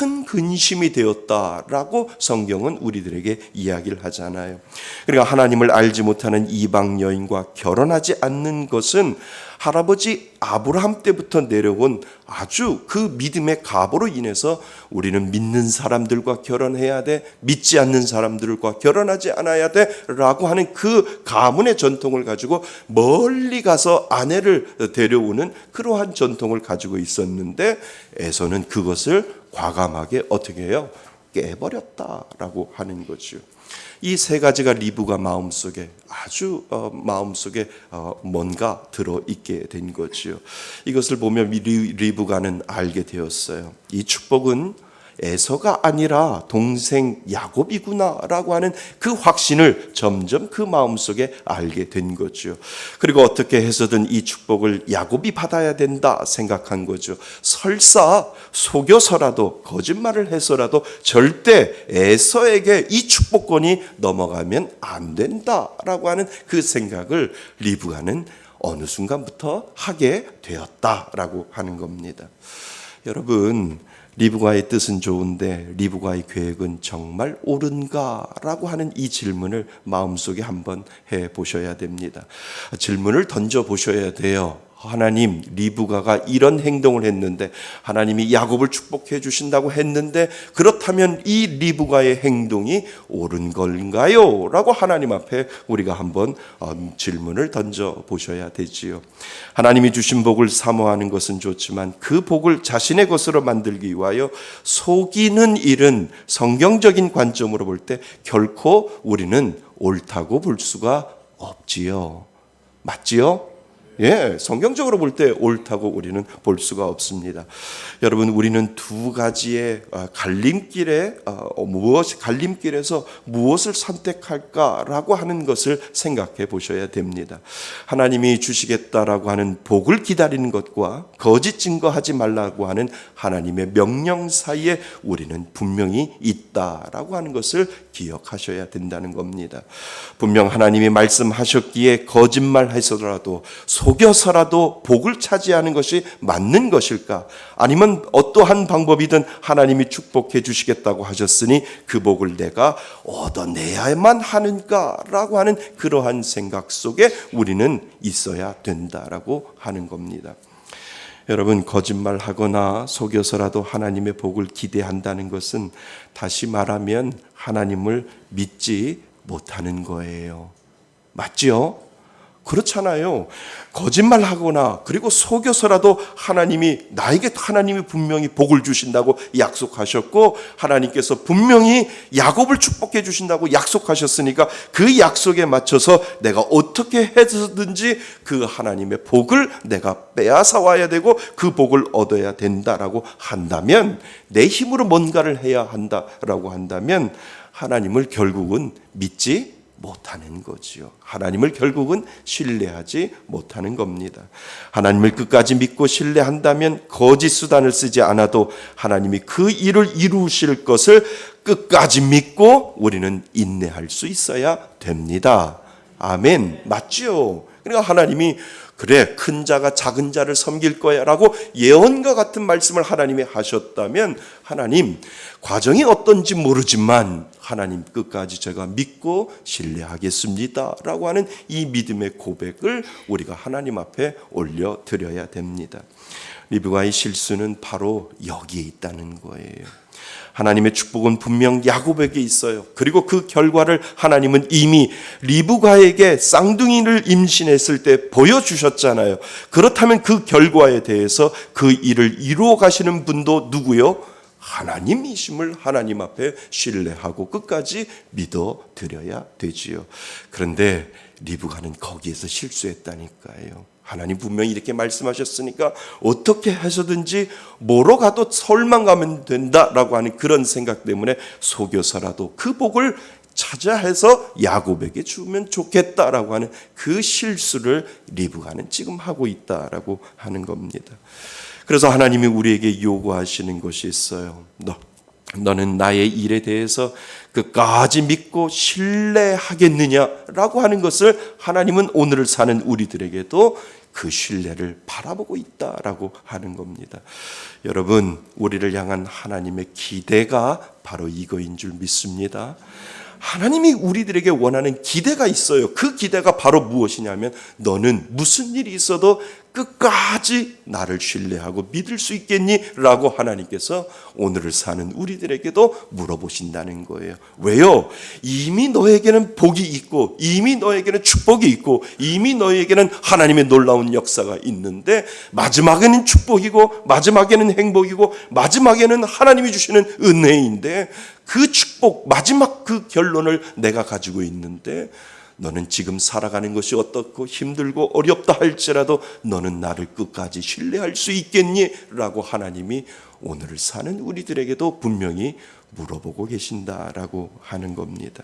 큰 근심이 되었다라고 성경은 우리들에게 이야기를 하잖아요. 그러니까 하나님을 알지 못하는 이방 여인과 결혼하지 않는 것은 할아버지 아브라함 때부터 내려온 아주 그 믿음의 가보로 인해서 우리는 믿는 사람들과 결혼해야 돼, 믿지 않는 사람들과 결혼하지 않아야 돼 라고 하는 그 가문의 전통을 가지고 멀리 가서 아내를 데려오는 그러한 전통을 가지고 있었는데, 에서는 그것을 과감하게 어떻게 해요? 깨버렸다라고 하는 거죠. 이 세 가지가 리브가 마음속에 아주 마음속에 뭔가 들어있게 된 거지요. 이것을 보면 리브가는 알게 되었어요. 이 축복은 에서가 아니라 동생 야곱이구나라고 하는 그 확신을 점점 그 마음속에 알게 된 거죠. 그리고 어떻게 해서든 이 축복을 야곱이 받아야 된다 생각한 거죠. 설사 속여서라도 거짓말을 해서라도 절대 에서에게 이 축복권이 넘어가면 안 된다라고 하는 그 생각을 리브가는 어느 순간부터 하게 되었다라고 하는 겁니다. 여러분, 리브가의 뜻은 좋은데 리브가의 계획은 정말 옳은가라고 하는 이 질문을 마음속에 한번 해보셔야 됩니다. 질문을 던져보셔야 돼요. 하나님, 리브가가 이런 행동을 했는데, 하나님이 야곱을 축복해 주신다고 했는데, 그렇다면 이 리브가의 행동이 옳은 건가요? 라고 하나님 앞에 우리가 한번 질문을 던져보셔야 되지요. 하나님이 주신 복을 사모하는 것은 좋지만 그 복을 자신의 것으로 만들기 위하여 속이는 일은 성경적인 관점으로 볼 때 결코 우리는 옳다고 볼 수가 없지요. 맞지요? 예, 성경적으로 볼 때 옳다고 우리는 볼 수가 없습니다. 여러분, 우리는 두 가지의 갈림길에서 무엇을 선택할까라고 하는 것을 생각해 보셔야 됩니다. 하나님이 주시겠다라고 하는 복을 기다리는 것과 거짓 증거하지 말라고 하는 하나님의 명령 사이에 우리는 분명히 있다라고 하는 것을 기억하셔야 된다는 겁니다. 분명 하나님이 말씀하셨기에 거짓말해서라도 속여서라도 복을 차지하는 것이 맞는 것일까? 아니면 어떠한 방법이든 하나님이 축복해 주시겠다고 하셨으니 그 복을 내가 얻어내야만 하는가라고 하는 그러한 생각 속에 우리는 있어야 된다라고 하는 겁니다. 여러분, 거짓말하거나 속여서라도 하나님의 복을 기대한다는 것은 다시 말하면 하나님을 믿지 못하는 거예요. 맞죠? 그렇잖아요. 거짓말하거나 그리고 속여서라도 나에게 하나님이 분명히 복을 주신다고 약속하셨고 하나님께서 분명히 야곱을 축복해 주신다고 약속하셨으니까 그 약속에 맞춰서 내가 어떻게 해서든지 그 하나님의 복을 내가 빼앗아 와야 되고 그 복을 얻어야 된다라고 한다면, 내 힘으로 뭔가를 해야 한다라고 한다면 하나님을 결국은 믿지 못하는 거지요. 하나님을 결국은 신뢰하지 못하는 겁니다. 하나님을 끝까지 믿고 신뢰한다면 거짓 수단을 쓰지 않아도 하나님이 그 일을 이루실 것을 끝까지 믿고 우리는 인내할 수 있어야 됩니다. 아멘. 맞지요? 그러니까 하나님이 그래, 큰 자가 작은 자를 섬길 거야 라고 예언과 같은 말씀을 하나님이 하셨다면, 하나님 과정이 어떤지 모르지만 하나님 끝까지 제가 믿고 신뢰하겠습니다 라고 하는 이 믿음의 고백을 우리가 하나님 앞에 올려드려야 됩니다. 리브가의 실수는 바로 여기에 있다는 거예요. 하나님의 축복은 분명 야곱에게 있어요. 그리고 그 결과를 하나님은 이미 리브가에게 쌍둥이를 임신했을 때 보여주셨잖아요. 그렇다면 그 결과에 대해서 그 일을 이루어 가시는 분도 누구요? 하나님이심을 하나님 앞에 신뢰하고 끝까지 믿어드려야 되지요. 그런데 리브가는 거기에서 실수했다니까요. 하나님 분명히 이렇게 말씀하셨으니까 어떻게 해서든지 뭐로 가도 서울만 가면 된다라고 하는 그런 생각 때문에 속여서라도 그 복을 찾아 해서 야곱에게 주면 좋겠다라고 하는 그 실수를 리브가는 지금 하고 있다라고 하는 겁니다. 그래서 하나님이 우리에게 요구하시는 것이 있어요. 너는 나의 일에 대해서 끝까지 믿고 신뢰하겠느냐라고 하는 것을 하나님은 오늘을 사는 우리들에게도 그 신뢰를 바라보고 있다라고 하는 겁니다. 여러분, 우리를 향한 하나님의 기대가 바로 이거인 줄 믿습니다. 하나님이 우리들에게 원하는 기대가 있어요. 그 기대가 바로 무엇이냐면, 너는 무슨 일이 있어도 끝까지 나를 신뢰하고 믿을 수 있겠니? 라고 하나님께서 오늘을 사는 우리들에게도 물어보신다는 거예요. 왜요? 이미 너에게는 복이 있고 이미 너에게는 축복이 있고 이미 너에게는 하나님의 놀라운 역사가 있는데, 마지막에는 축복이고 마지막에는 행복이고 마지막에는 하나님이 주시는 은혜인데, 그 축복 마지막 그 결론을 내가 가지고 있는데, 너는 지금 살아가는 것이 어떻고 힘들고 어렵다 할지라도 너는 나를 끝까지 신뢰할 수 있겠니? 라고 하나님이 오늘을 사는 우리들에게도 분명히 물어보고 계신다라고 하는 겁니다.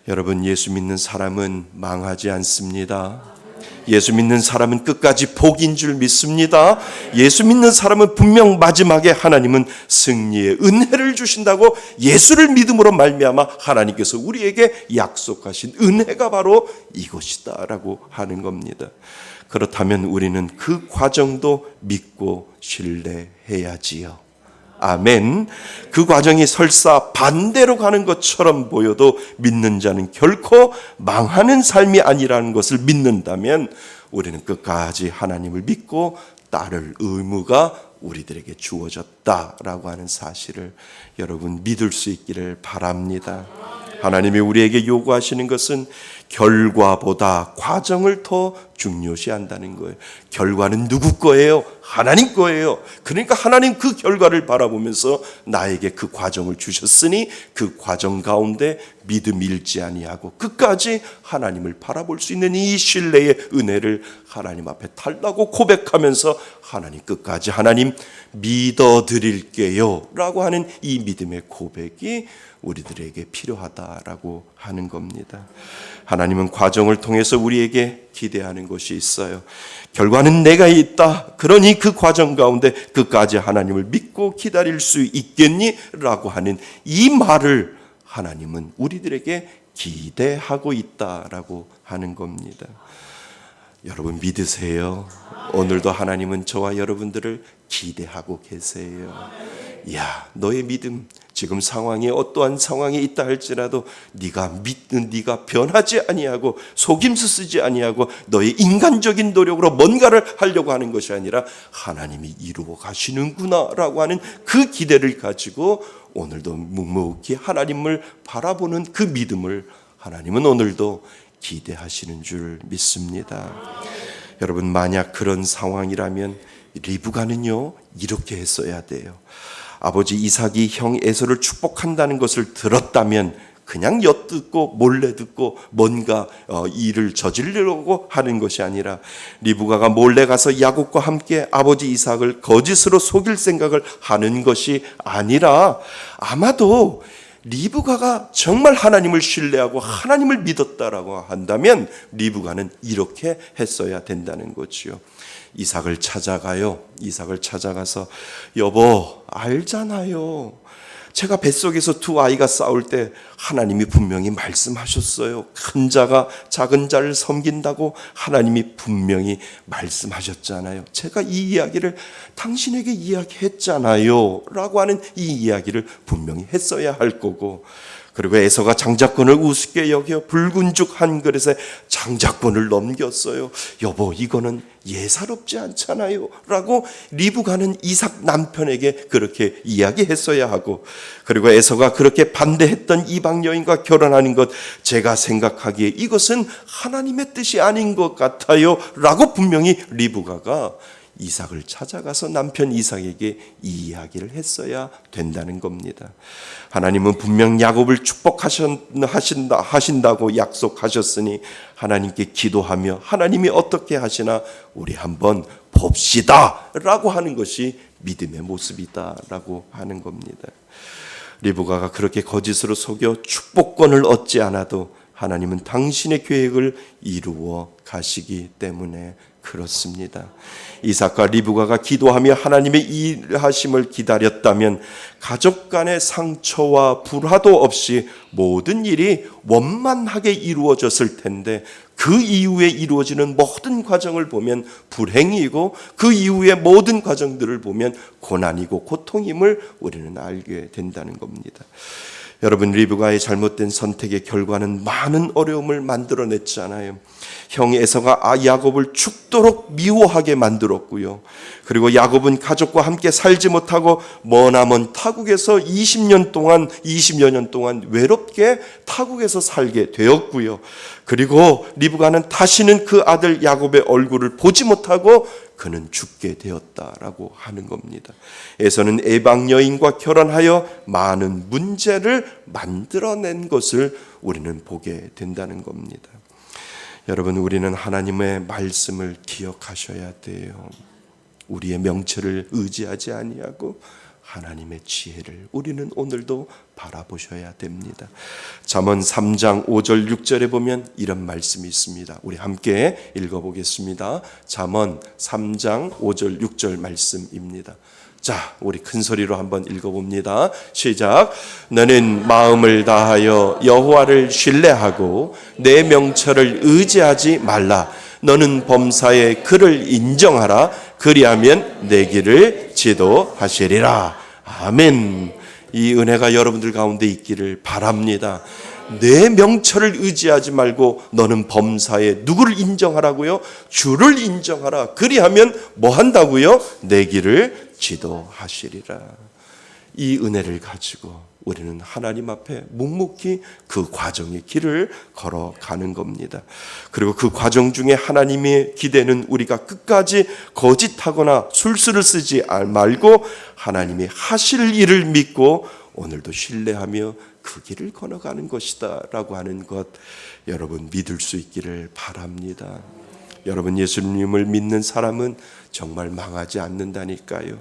여러분, 예수 믿는 사람은 망하지 않습니다. 예수 믿는 사람은 끝까지 복인 줄 믿습니다. 예수 믿는 사람은 분명 마지막에 하나님은 승리의 은혜를 주신다고, 예수를 믿음으로 말미암아 하나님께서 우리에게 약속하신 은혜가 바로 이것이다라고 하는 겁니다. 그렇다면 우리는 그 과정도 믿고 신뢰해야지요. 아멘. 그 과정이 설사 반대로 가는 것처럼 보여도 믿는 자는 결코 망하는 삶이 아니라는 것을 믿는다면 우리는 끝까지 하나님을 믿고 따를 의무가 우리들에게 주어졌다라고 하는 사실을 여러분 믿을 수 있기를 바랍니다. 하나님이 우리에게 요구하시는 것은 결과보다 과정을 더 중요시한다는 거예요. 결과는 누구 거예요? 하나님 거예요. 그러니까 하나님 그 결과를 바라보면서 나에게 그 과정을 주셨으니 그 과정 가운데 믿음 잃지 아니하고 끝까지 하나님을 바라볼 수 있는 이 신뢰의 은혜를 하나님 앞에 달라고 고백하면서, 하나님 끝까지 하나님 믿어드릴게요 라고 하는 이 믿음의 고백이 우리들에게 필요하다라고 하는 겁니다. 하나님은 과정을 통해서 우리에게 기대하는 것이 있어요. 결과는 내가 있다. 그러니 그 과정 가운데 끝까지 하나님을 믿고 기다릴 수 있겠니? 라고 하는 이 말을 하나님은 우리들에게 기대하고 있다라고 하는 겁니다. 여러분 믿으세요? 오늘도 하나님은 저와 여러분들을 기대하고 계세요. 야, 너의 믿음 지금 상황에 어떠한 상황에 있다 할지라도 네가 믿는 네가 변하지 아니하고 속임수 쓰지 아니하고 너의 인간적인 노력으로 뭔가를 하려고 하는 것이 아니라 하나님이 이루어 가시는구나라고 하는 그 기대를 가지고 오늘도 묵묵히 하나님을 바라보는 그 믿음을 하나님은 오늘도 기대하시는 줄 믿습니다. 여러분 만약 그런 상황이라면 리브가는요 이렇게 했어야 돼요. 아버지 이삭이 형 에서를 축복한다는 것을 들었다면 그냥 엿듣고 몰래 듣고 뭔가 일을 저지르려고 하는 것이 아니라 리브가가 몰래 가서 야곱과 함께 아버지 이삭을 거짓으로 속일 생각을 하는 것이 아니라 아마도 리브가가 정말 하나님을 신뢰하고 하나님을 믿었다라고 한다면 리브가는 이렇게 했어야 된다는 거지요. 이삭을 찾아가요. 이삭을 찾아가서 여보 알잖아요. 제가 뱃속에서 두 아이가 싸울 때 하나님이 분명히 말씀하셨어요. 큰 자가 작은 자를 섬긴다고 하나님이 분명히 말씀하셨잖아요. 제가 이 이야기를 당신에게 이야기했잖아요 라고 하는 이 이야기를 분명히 했어야 할 거고, 그리고 에서가 장자권을 우습게 여겨 붉은 죽 한 그릇에 장자권을 넘겼어요. 여보 이거는 예사롭지 않잖아요 라고 리브가는 이삭 남편에게 그렇게 이야기했어야 하고, 그리고 에서가 그렇게 반대했던 이방 여인과 결혼하는 것 제가 생각하기에 이것은 하나님의 뜻이 아닌 것 같아요 라고 분명히 리브가가 이삭을 찾아가서 남편 이삭에게 이 이야기를 했어야 된다는 겁니다. 하나님은 분명 야곱을 축복하신다고 약속하셨으니 하나님께 기도하며 하나님이 어떻게 하시나 우리 한번 봅시다 라고 하는 것이 믿음의 모습이다 라고 하는 겁니다. 리브가가 그렇게 거짓으로 속여 축복권을 얻지 않아도 하나님은 당신의 계획을 이루어 가시기 때문에 그렇습니다. 이삭과 리브가가 기도하며 하나님의 일하심을 기다렸다면 가족 간의 상처와 불화도 없이 모든 일이 원만하게 이루어졌을 텐데, 그 이후에 이루어지는 모든 과정을 보면 불행이고 그 이후의 모든 과정들을 보면 고난이고 고통임을 우리는 알게 된다는 겁니다. 여러분 리브가의 잘못된 선택의 결과는 많은 어려움을 만들어냈잖아요. 형 에서가 야곱을 죽도록 미워하게 만들었고요. 그리고 야곱은 가족과 함께 살지 못하고 머나먼 타국에서 20여 년 동안 외롭게 타국에서 살게 되었고요. 그리고 리브가는 다시는 그 아들 야곱의 얼굴을 보지 못하고 그는 죽게 되었다라고 하는 겁니다. 에서는 에방 여인과 결혼하여 많은 문제를 만들어낸 것을 우리는 보게 된다는 겁니다. 여러분 우리는 하나님의 말씀을 기억하셔야 돼요. 우리의 명철을 의지하지 아니하고 하나님의 지혜를 우리는 오늘도 바라보셔야 됩니다. 잠언 3장 5절 6절에 보면 이런 말씀이 있습니다. 우리 함께 읽어보겠습니다. 잠언 3장 5절 6절 말씀입니다. 자, 우리 큰 소리로 한번 읽어봅니다. 시작. 너는 마음을 다하여 여호와를 신뢰하고 내 명철을 의지하지 말라. 너는 범사에 그를 인정하라. 그리하면 내 길을 지도하시리라. 아멘. 이 은혜가 여러분들 가운데 있기를 바랍니다. 내 명철을 의지하지 말고 너는 범사에 누구를 인정하라고요? 주를 인정하라. 그리하면 뭐 한다고요? 내 길을 지도하시리라. 이 은혜를 가지고 우리는 하나님 앞에 묵묵히 그 과정의 길을 걸어가는 겁니다. 그리고 그 과정 중에 하나님의 기대는 우리가 끝까지 거짓하거나 술수를 쓰지 말고 하나님이 하실 일을 믿고 오늘도 신뢰하며 그 길을 걸어가는 것이다 라고 하는 것, 여러분 믿을 수 있기를 바랍니다. 여러분 예수님을 믿는 사람은 정말 망하지 않는다니까요.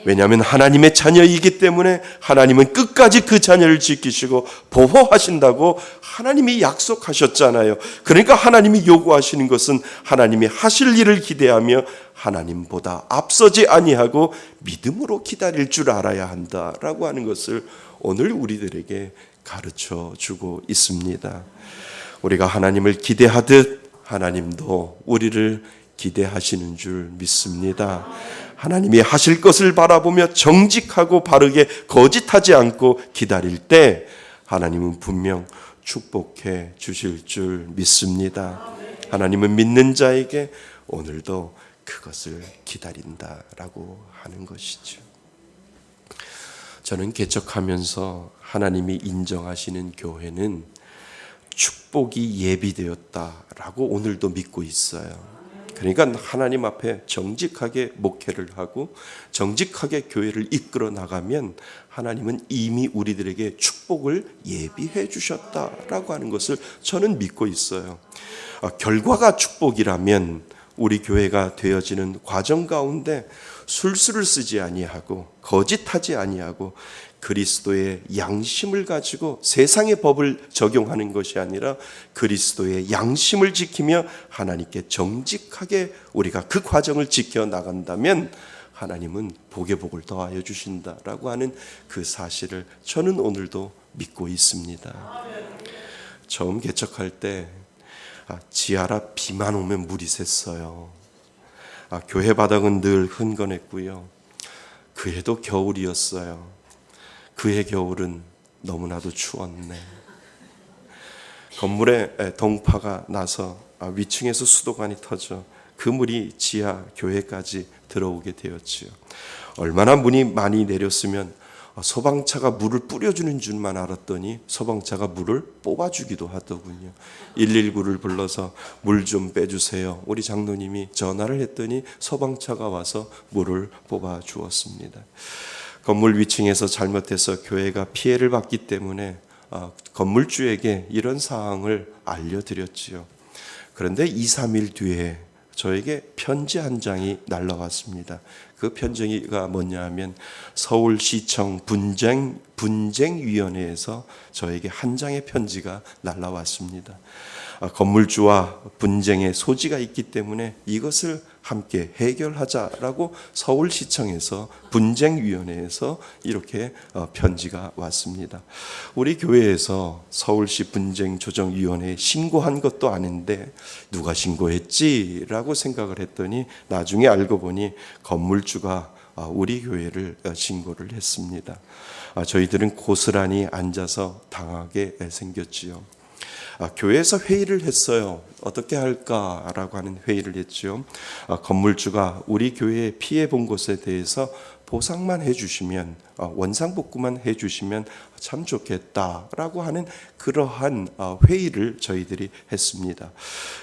왜냐하면 하나님의 자녀이기 때문에 하나님은 끝까지 그 자녀를 지키시고 보호하신다고 하나님이 약속하셨잖아요. 그러니까 하나님이 요구하시는 것은 하나님이 하실 일을 기대하며 하나님보다 앞서지 아니하고 믿음으로 기다릴 줄 알아야 한다라고 하는 것을 오늘 우리들에게 가르쳐 주고 있습니다. 우리가 하나님을 기대하듯 하나님도 우리를 기대하시는 줄 믿습니다. 하나님이 하실 것을 바라보며 정직하고 바르게 거짓하지 않고 기다릴 때 하나님은 분명 축복해 주실 줄 믿습니다. 하나님은 믿는 자에게 오늘도 그것을 기다린다라고 하는 것이죠. 저는 개척하면서 하나님이 인정하시는 교회는 축복이 예비되었다라고 오늘도 믿고 있어요. 그러니까 하나님 앞에 정직하게 목회를 하고 정직하게 교회를 이끌어 나가면 하나님은 이미 우리들에게 축복을 예비해 주셨다라고 하는 것을 저는 믿고 있어요. 결과가 축복이라면 우리 교회가 되어지는 과정 가운데 술수를 쓰지 아니하고 거짓하지 아니하고 그리스도의 양심을 가지고 세상의 법을 적용하는 것이 아니라 그리스도의 양심을 지키며 하나님께 정직하게 우리가 그 과정을 지켜 나간다면 하나님은 복에 복을 더하여 주신다라고 하는 그 사실을 저는 오늘도 믿고 있습니다. 처음 개척할 때 지하라 비만 오면 물이 샜어요. 교회 바닥은 늘 흥건했고요. 그해도 겨울이었어요. 그해 겨울은 너무나도 추웠네. 건물에 동파가 나서 위층에서 수도관이 터져 그 물이 지하 교회까지 들어오게 되었지요. 얼마나 물이 많이 내렸으면 소방차가 물을 뿌려주는 줄만 알았더니 소방차가 물을 뽑아주기도 하더군요. 119를 불러서 물 좀 빼주세요. 우리 장로님이 전화를 했더니 소방차가 와서 물을 뽑아주었습니다. 건물 위층에서 잘못해서 교회가 피해를 받기 때문에 건물주에게 이런 사항을 알려드렸지요. 그런데 2, 3일 뒤에 저에게 편지 한 장이 날라왔습니다. 그 편지가 뭐냐 하면 서울시청 분쟁위원회에서 저에게 한 장의 편지가 날라왔습니다. 건물주와 분쟁의 소지가 있기 때문에 이것을 함께 해결하자라고 서울시청에서 분쟁위원회에서 이렇게 편지가 왔습니다. 우리 교회에서 서울시 분쟁조정위원회에 신고한 것도 아닌데 누가 신고했지라고 생각을 했더니 나중에 알고 보니 건물주가 우리 교회를 신고를 했습니다. 저희들은 고스란히 앉아서 당하게 생겼지요. 교회에서 회의를 했어요. 어떻게 할까라고 하는 회의를 했죠. 건물주가 우리 교회에 피해 본 것에 대해서 보상만 해주시면 원상복구만 해주시면 참 좋겠다라고 하는 그러한 회의를 저희들이 했습니다.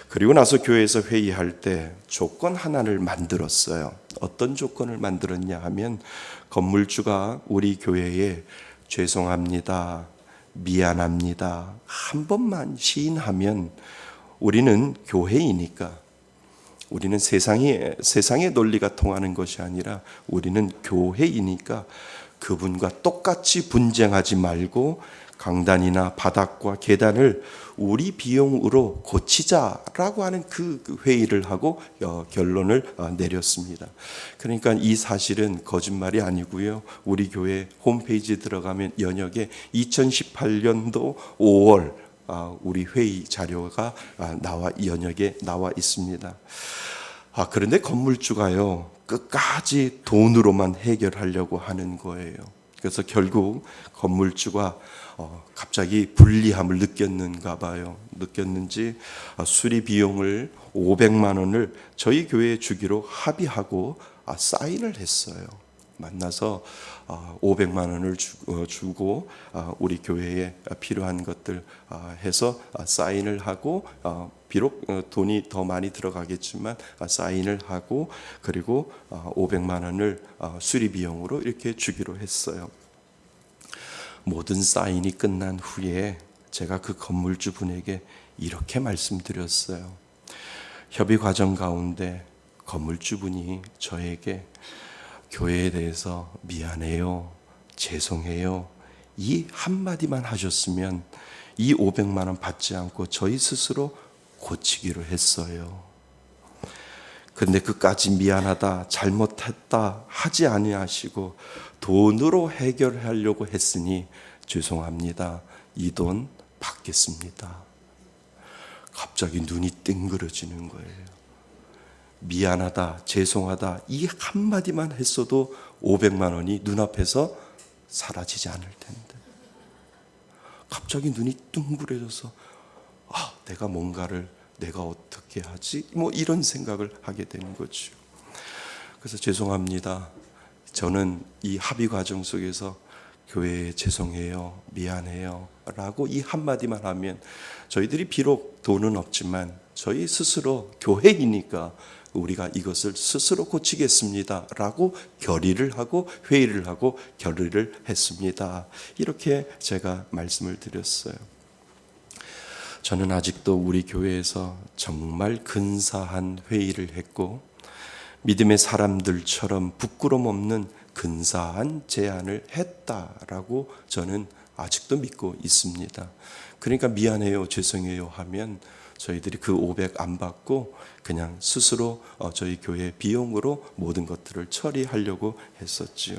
그리고 나서 교회에서 회의할 때 조건 하나를 만들었어요. 어떤 조건을 만들었냐 하면 건물주가 우리 교회에 죄송합니다, 미안합니다 한 번만 시인하면 우리는 교회이니까, 우리는 세상의 논리가 통하는 것이 아니라 우리는 교회이니까 그분과 똑같이 분쟁하지 말고 강단이나 바닥과 계단을 우리 비용으로 고치자라고 하는 그 회의를 하고 결론을 내렸습니다. 그러니까 이 사실은 거짓말이 아니고요. 우리 교회 홈페이지에 들어가면 연역에 2018년도 5월 우리 회의 자료가 연역에 나와 있습니다. 그런데 건물주가요, 끝까지 돈으로만 해결하려고 하는 거예요. 그래서 결국 건물주가 갑자기 불리함을 느꼈는가 봐요. 느꼈는지 수리 비용을 500만 원을 저희 교회에 주기로 합의하고 사인을 했어요. 만나서 500만 원을 주고 우리 교회에 필요한 것들 해서 사인을 하고 비록 돈이 더 많이 들어가겠지만 사인을 하고 그리고 500만 원을 수리 비용으로 이렇게 주기로 했어요. 모든 사인이 끝난 후에 제가 그 건물주 분에게 이렇게 말씀드렸어요. 협의 과정 가운데 건물주 분이 저에게 교회에 대해서 미안해요, 죄송해요 이 한마디만 하셨으면 이 500만 원 받지 않고 저희 스스로 고치기로 했어요. 근데 그까지 미안하다, 잘못했다 하지 아니하시고 돈으로 해결하려고 했으니 죄송합니다, 이 돈 받겠습니다. 갑자기 눈이 땡그러지는 거예요. 미안하다, 죄송하다 이 한마디만 했어도 500만 원이 눈앞에서 사라지지 않을 텐데 갑자기 눈이 둥그레져서 내가 뭔가를 내가 어떻게 하지? 뭐 이런 생각을 하게 되는 거죠. 그래서 죄송합니다. 저는 이 합의 과정 속에서 교회에 죄송해요, 미안해요 라고 이 한마디만 하면 저희들이 비록 돈은 없지만 저희 스스로 교회이니까 우리가 이것을 스스로 고치겠습니다 라고 결의를 하고 회의를 하고 결의를 했습니다. 이렇게 제가 말씀을 드렸어요. 저는 아직도 우리 교회에서 정말 근사한 회의를 했고 믿음의 사람들처럼 부끄럼 없는 근사한 제안을 했다라고 저는 아직도 믿고 있습니다. 그러니까 미안해요, 죄송해요 하면 저희들이 그 500 안 받고 그냥 스스로 저희 교회 비용으로 모든 것들을 처리하려고 했었지요.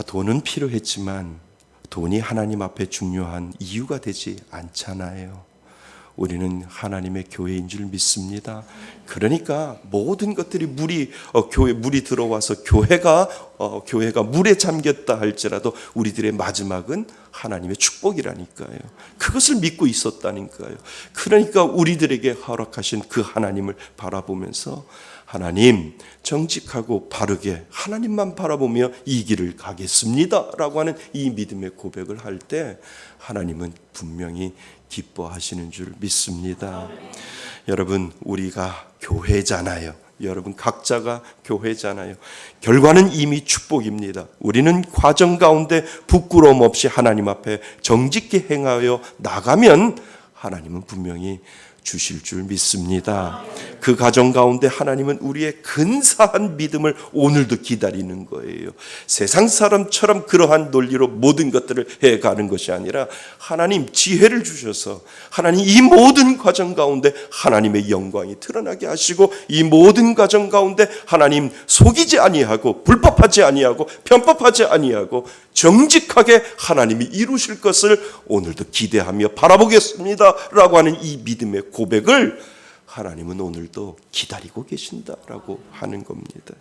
돈은 필요했지만 돈이 하나님 앞에 중요한 이유가 되지 않잖아요. 우리는 하나님의 교회인 줄 믿습니다. 그러니까 모든 것들이 물이 들어와서 교회가 물에 잠겼다 할지라도 우리들의 마지막은 하나님의 축복이라니까요. 그것을 믿고 있었다니까요. 그러니까 우리들에게 허락하신 그 하나님을 바라보면서 하나님 정직하고 바르게 하나님만 바라보며 이 길을 가겠습니다 라고 하는 이 믿음의 고백을 할 때 하나님은 분명히 기뻐하시는 줄 믿습니다. 여러분, 우리가 교회잖아요. 여러분 각자가 교회잖아요. 결과는 이미 축복입니다. 우리는 과정 가운데 부끄러움 없이 하나님 앞에 정직히 행하여 나가면 하나님은 분명히 주실 줄 믿습니다. 그 가정 가운데 하나님은 우리의 근사한 믿음을 오늘도 기다리는 거예요. 세상 사람처럼 그러한 논리로 모든 것들을 해가는 것이 아니라 하나님 지혜를 주셔서 하나님 이 모든 과정 가운데 하나님의 영광이 드러나게 하시고 이 모든 과정 가운데 하나님 속이지 아니하고 불법하지 아니하고 편법하지 아니하고 정직하게 하나님이 이루실 것을 오늘도 기대하며 바라보겠습니다 라고 하는 이 믿음의 고백을 하나님은 오늘도 기다리고 계신다라고 하는 겁니다.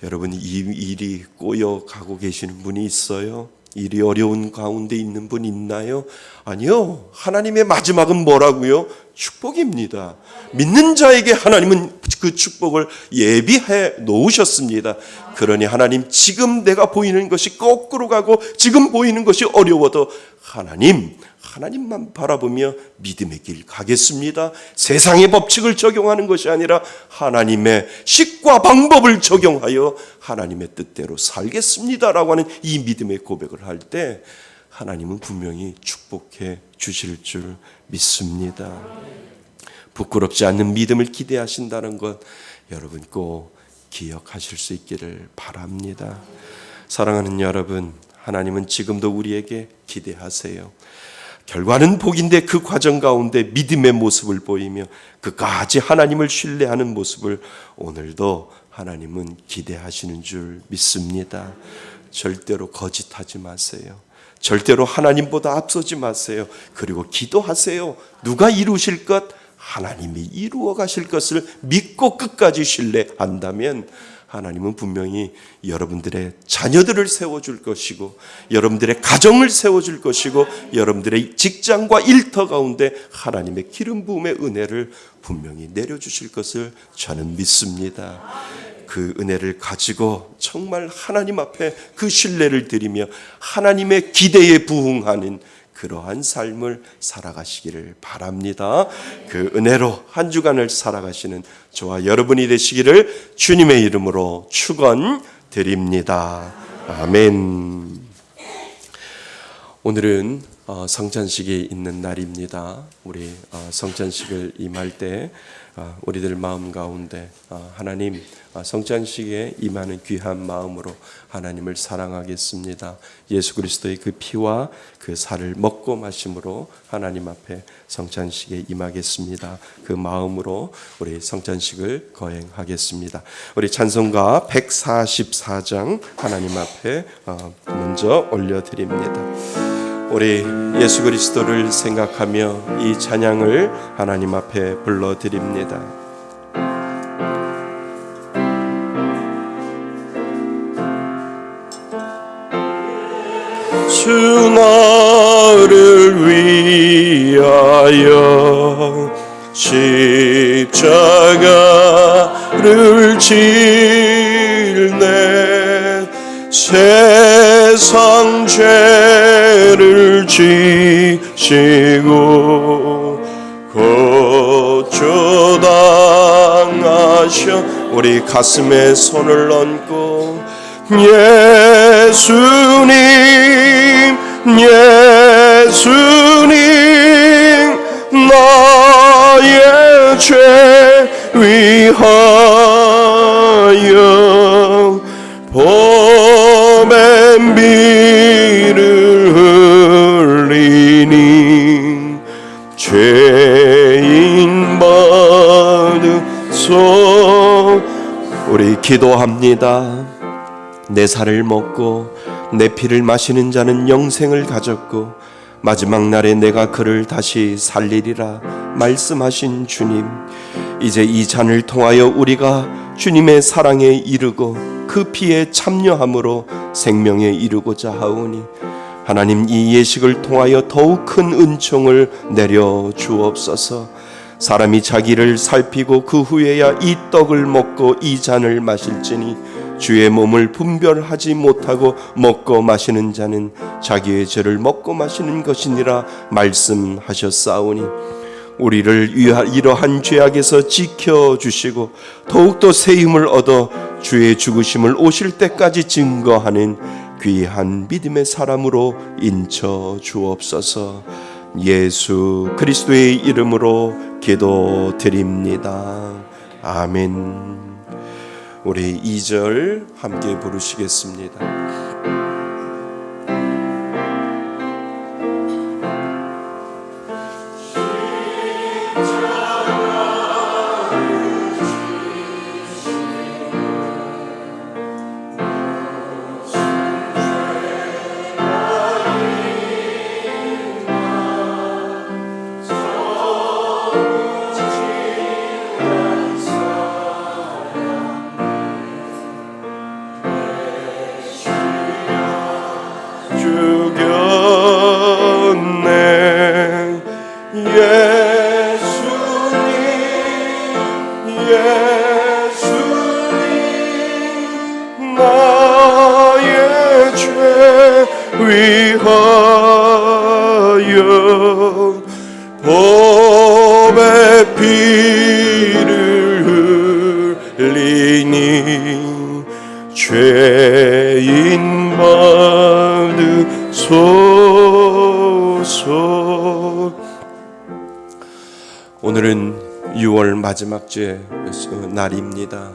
여러분, 이 일이 꼬여가고 계시는 분이 있어요? 일이 어려운 가운데 있는 분 있나요? 아니요. 하나님의 마지막은 뭐라고요? 축복입니다. 믿는 자에게 하나님은 그 축복을 예비해 놓으셨습니다. 그러니 하나님 지금 내가 보이는 것이 거꾸로 가고 지금 보이는 것이 어려워도 하나님만 바라보며 믿음의 길 가겠습니다. 세상의 법칙을 적용하는 것이 아니라 하나님의 식과 방법을 적용하여 하나님의 뜻대로 살겠습니다라고 하는 이 믿음의 고백을 할 때 하나님은 분명히 축복해 주실 줄 믿습니다. 부끄럽지 않는 믿음을 기대하신다는 것 여러분 꼭 기억하실 수 있기를 바랍니다. 사랑하는 여러분, 하나님은 지금도 우리에게 기대하세요. 결과는 복인데 그 과정 가운데 믿음의 모습을 보이며 끝까지 하나님을 신뢰하는 모습을 오늘도 하나님은 기대하시는 줄 믿습니다. 절대로 거짓하지 마세요. 절대로 하나님보다 앞서지 마세요. 그리고 기도하세요. 누가 이루실 것? 하나님이 이루어 가실 것을 믿고 끝까지 신뢰한다면 하나님은 분명히 여러분들의 자녀들을 세워줄 것이고 여러분들의 가정을 세워줄 것이고 여러분들의 직장과 일터 가운데 하나님의 기름 부음의 은혜를 분명히 내려주실 것을 저는 믿습니다. 그 은혜를 가지고 정말 하나님 앞에 그 신뢰를 드리며 하나님의 기대에 부응하는 그러한 삶을 살아가시기를 바랍니다. 그 은혜로 한 주간을 살아가시는 저와 여러분이 되시기를 주님의 이름으로 축원드립니다. 아멘. 오늘은 성찬식이 있는 날입니다. 우리 성찬식을 임할 때 우리들 마음 가운데 하나님 성찬식에 임하는 귀한 마음으로 하나님을 사랑하겠습니다. 예수 그리스도의 그 피와 그 살을 먹고 마심으로 하나님 앞에 성찬식에 임하겠습니다. 그 마음으로 우리 성찬식을 거행하겠습니다. 우리 찬송가 144장 하나님 앞에 먼저 올려드립니다. 우리 예수 그리스도를 생각하며 이 찬양을 하나님 앞에 불러드립니다. 주 나를 위하여 십자가를 질네 세상 죄를 지시고 고초당하셔 우리 가슴에 손을 얹고 예수님 나의 죄 위하여 보배비를 흘리니 죄인 받으소 우리 기도합니다. 내 살을 먹고 내 피를 마시는 자는 영생을 가졌고 마지막 날에 내가 그를 다시 살리리라 말씀하신 주님, 이제 이 잔을 통하여 우리가 주님의 사랑에 이르고 그 피에 참여함으로 생명에 이르고자 하오니 하나님 이 예식을 통하여 더욱 큰 은총을 내려 주옵소서. 사람이 자기를 살피고 그 후에야 이 떡을 먹고 이 잔을 마실지니 주의 몸을 분별하지 못하고 먹고 마시는 자는 자기의 죄를 먹고 마시는 것이니라 말씀하셨사오니 우리를 이러한 죄악에서 지켜주시고 더욱더 새 힘을 얻어 주의 죽으심을 오실 때까지 증거하는 귀한 믿음의 사람으로 인쳐 주옵소서. 예수 그리스도의 이름으로 기도드립니다. 아멘. 우리 2절 함께 부르시겠습니다. 나의 죄 위하여 보배 피를 흘리니 죄인 받으소서. 오늘은 6월 마지막 주 날입니다.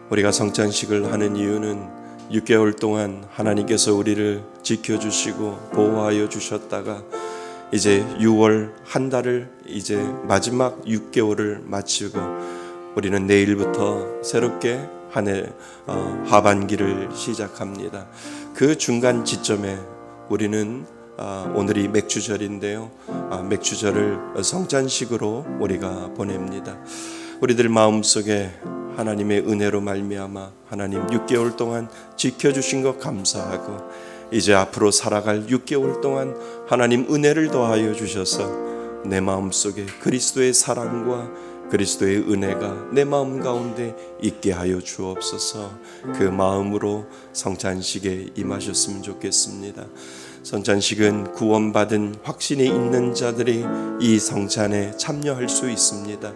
우리가 성찬식을 하는 이유는 6개월 동안 하나님께서 우리를 지켜주시고 보호하여 주셨다가 이제 6월 한 달을 이제 마지막 6개월을 마치고 우리는 내일부터 새롭게 한 해 하반기를 시작합니다. 그 중간 지점에 우리는 오늘이 맥주절인데요. 맥주절을 성찬식으로 우리가 보냅니다. 우리들 마음속에 하나님의 은혜로 말미암아 하나님 6개월 동안 지켜주신 것 감사하고 이제 앞으로 살아갈 6개월 동안 하나님 은혜를 더하여 주셔서 내 마음속에 그리스도의 사랑과 그리스도의 은혜가 내 마음 가운데 있게 하여 주옵소서. 그 마음으로 성찬식에 임하셨으면 좋겠습니다. 성찬식은 구원받은 확신이 있는 자들이 이 성찬에 참여할 수 있습니다.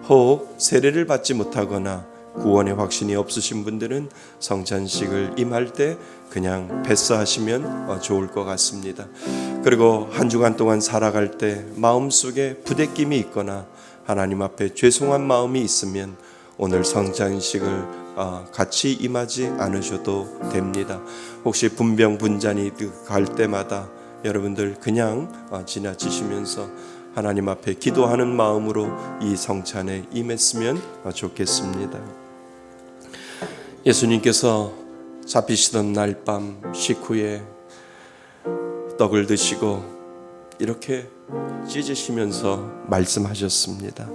혹 세례를 받지 못하거나 구원의 확신이 없으신 분들은 성찬식을 임할 때 그냥 패스하시면 좋을 것 같습니다. 그리고 한 주간 동안 살아갈 때 마음속에 부대낌이 있거나 하나님 앞에 죄송한 마음이 있으면 오늘 성찬식을 같이 임하지 않으셔도 됩니다. 혹시 분병분잔이 갈 때마다 여러분들 그냥 지나치시면서 하나님 앞에 기도하는 마음으로 이 성찬에 임했으면 좋겠습니다. 예수님께서 잡히시던 날 밤 식후에 떡을 드시고 이렇게 찢으시면서 말씀하셨습니다.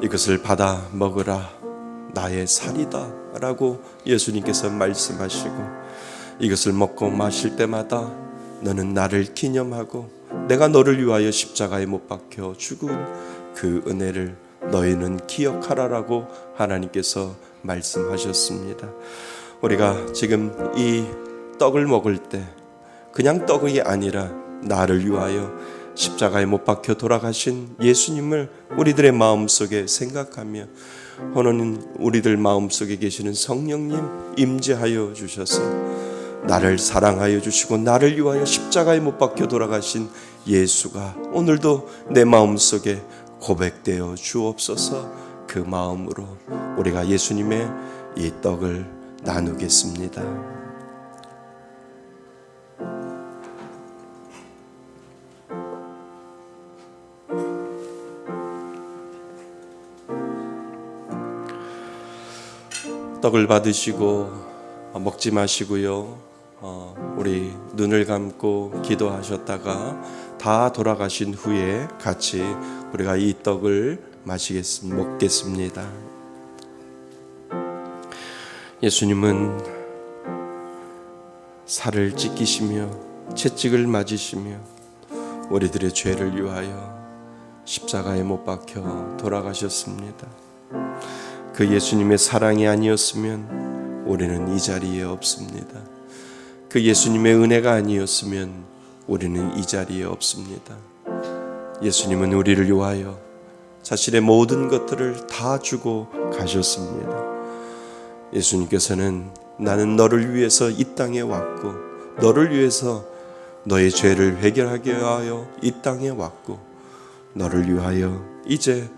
이것을 받아 먹으라, 나의 살이다 라고 예수님께서 말씀하시고, 이것을 먹고 마실 때마다 너는 나를 기념하고 내가 너를 위하여 십자가에 못 박혀 죽은 그 은혜를 너희는 기억하라라고 하나님께서 말씀하셨습니다. 우리가 지금 이 떡을 먹을 때 그냥 떡이 아니라 나를 위하여 십자가에 못 박혀 돌아가신 예수님을 우리들의 마음속에 생각하며, 오늘 우리들 마음속에 계시는 성령님 임재하여 주셔서 나를 사랑하여 주시고 나를 위하여 십자가에 못 박혀 돌아가신 예수가 오늘도 내 마음속에 고백되어 주옵소서. 그 마음으로 우리가 예수님의 이 떡을 나누겠습니다. 떡을 받으시고 먹지 마시고요. 우리 눈을 감고 기도하셨다가 다 돌아가신 후에 같이 우리가 이 떡을 먹겠습니다. 예수님은 살을 찢기시며 채찍을 맞으시며 우리들의 죄를 위하여 십자가에 못 박혀 돌아가셨습니다. 그 예수님의 사랑이 아니었으면 우리는 이 자리에 없습니다. 그 예수님의 은혜가 아니었으면 우리는 이 자리에 없습니다. 예수님은 우리를 위하여 자신의 모든 것들을 다 주고 가셨습니다. 예수님께서는 나는 너를 위해서 이 땅에 왔고, 너를 위해서 너의 죄를 해결하게 하여 이 땅에 왔고, 너를 위하여 이제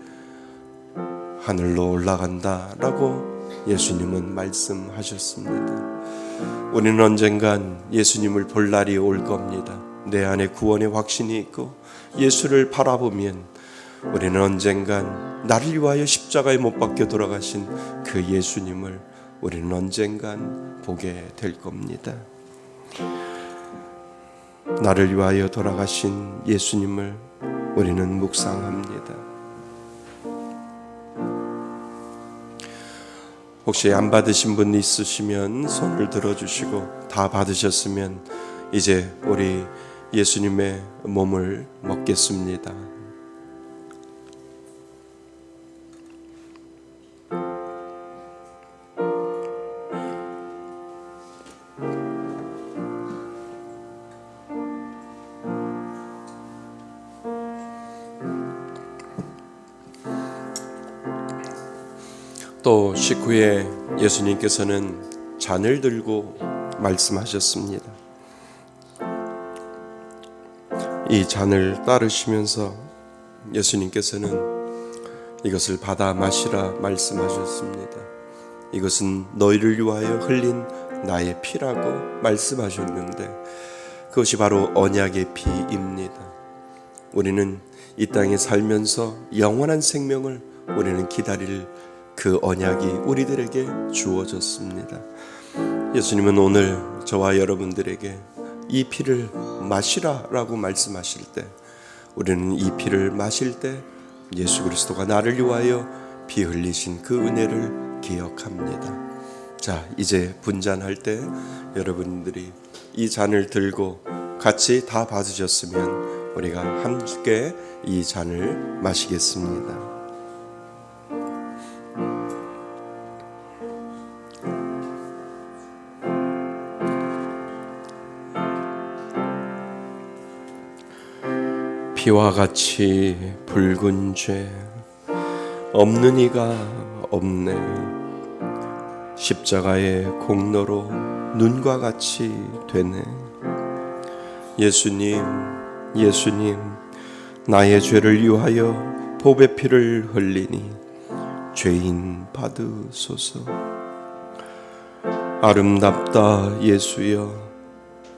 하늘로 올라간다 라고 예수님은 말씀하셨습니다. 우리는 언젠간 예수님을 볼 날이 올 겁니다. 내 안에 구원의 확신이 있고 예수를 바라보면 우리는 언젠간 나를 위하여 십자가에 못 박혀 돌아가신 그 예수님을 우리는 언젠간 보게 될 겁니다. 나를 위하여 돌아가신 예수님을 우리는 묵상합니다. 혹시 안 받으신 분 있으시면 손을 들어주시고, 다 받으셨으면 이제 우리 예수님의 몸을 먹겠습니다. 또 식후에 예수님께서는 잔을 들고 말씀하셨습니다. 이 잔을 따르시면서 예수님께서는 이것을 받아 마시라 말씀하셨습니다. 이것은 너희를 위하여 흘린 나의 피라고 말씀하셨는데, 그것이 바로 언약의 피입니다. 우리는 이 땅에 살면서 영원한 생명을 우리는 기다릴 그 언약이 우리들에게 주어졌습니다. 예수님은 오늘 저와 여러분들에게 이 피를 마시라라고 말씀하실 때, 우리는 이 피를 마실 때 예수 그리스도가 나를 위하여 피 흘리신 그 은혜를 기억합니다. 자, 이제 분잔할 때 여러분들이 이 잔을 들고 같이 다 받으셨으면 우리가 함께 이 잔을 마시겠습니다. 피와 같이 붉은 죄 없는 이가 없네. 십자가의 공로로 눈과 같이 되네. 예수님, 예수님, 나의 죄를 위하여 보배 피를 흘리니 죄인 받으소서. 아름답다 예수여,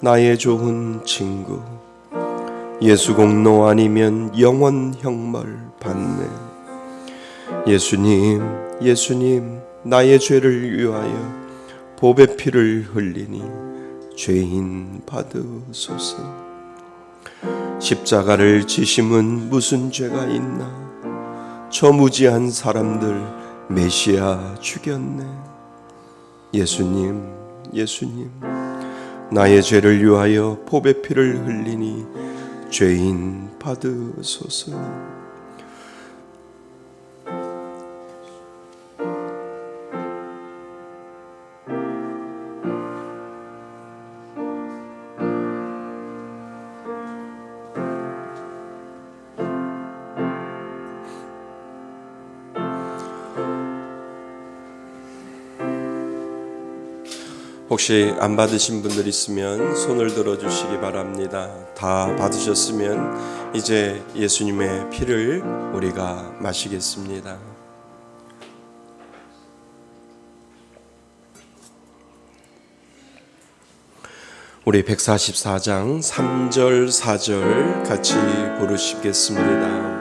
나의 좋은 친구. 예수 공로 아니면 영원 형벌 받네. 예수님, 예수님, 나의 죄를 위하여 보배 피를 흘리니 죄인 받으소서. 십자가를 지심은 무슨 죄가 있나? 저 무지한 사람들 메시아 죽였네. 예수님, 예수님, 나의 죄를 위하여 보배 피를 흘리니 죄인 받으소서. 혹시 안 받으신 분들 있으면 손을 들어주시기 바랍니다. 다 받으셨으면 이제 예수님의 피를 우리가 마시겠습니다. 우리 144장 3절 4절 같이 부르시겠습니다.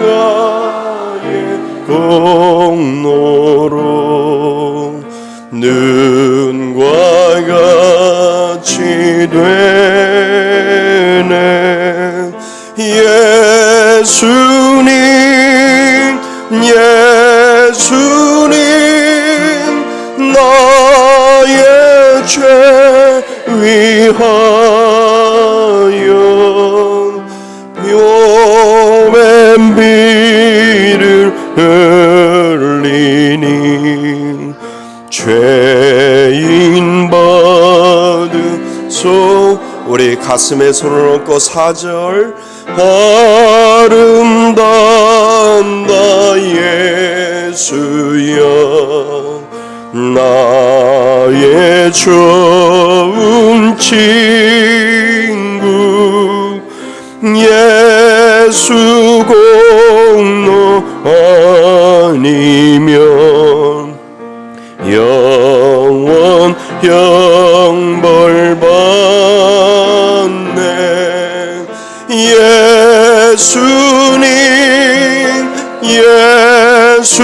십자가의 공로로 눈과 같이 되네. 예수님, 예수님, 나의 죄 위하여 보배는 비를 흘리니 죄인 받으소. 우리 가슴에 손을 얹고 4절 아름다운다 예수여 나의 좋은 친구 예수 공로 아니면 영원 형벌 받네. 예수님, 예수님,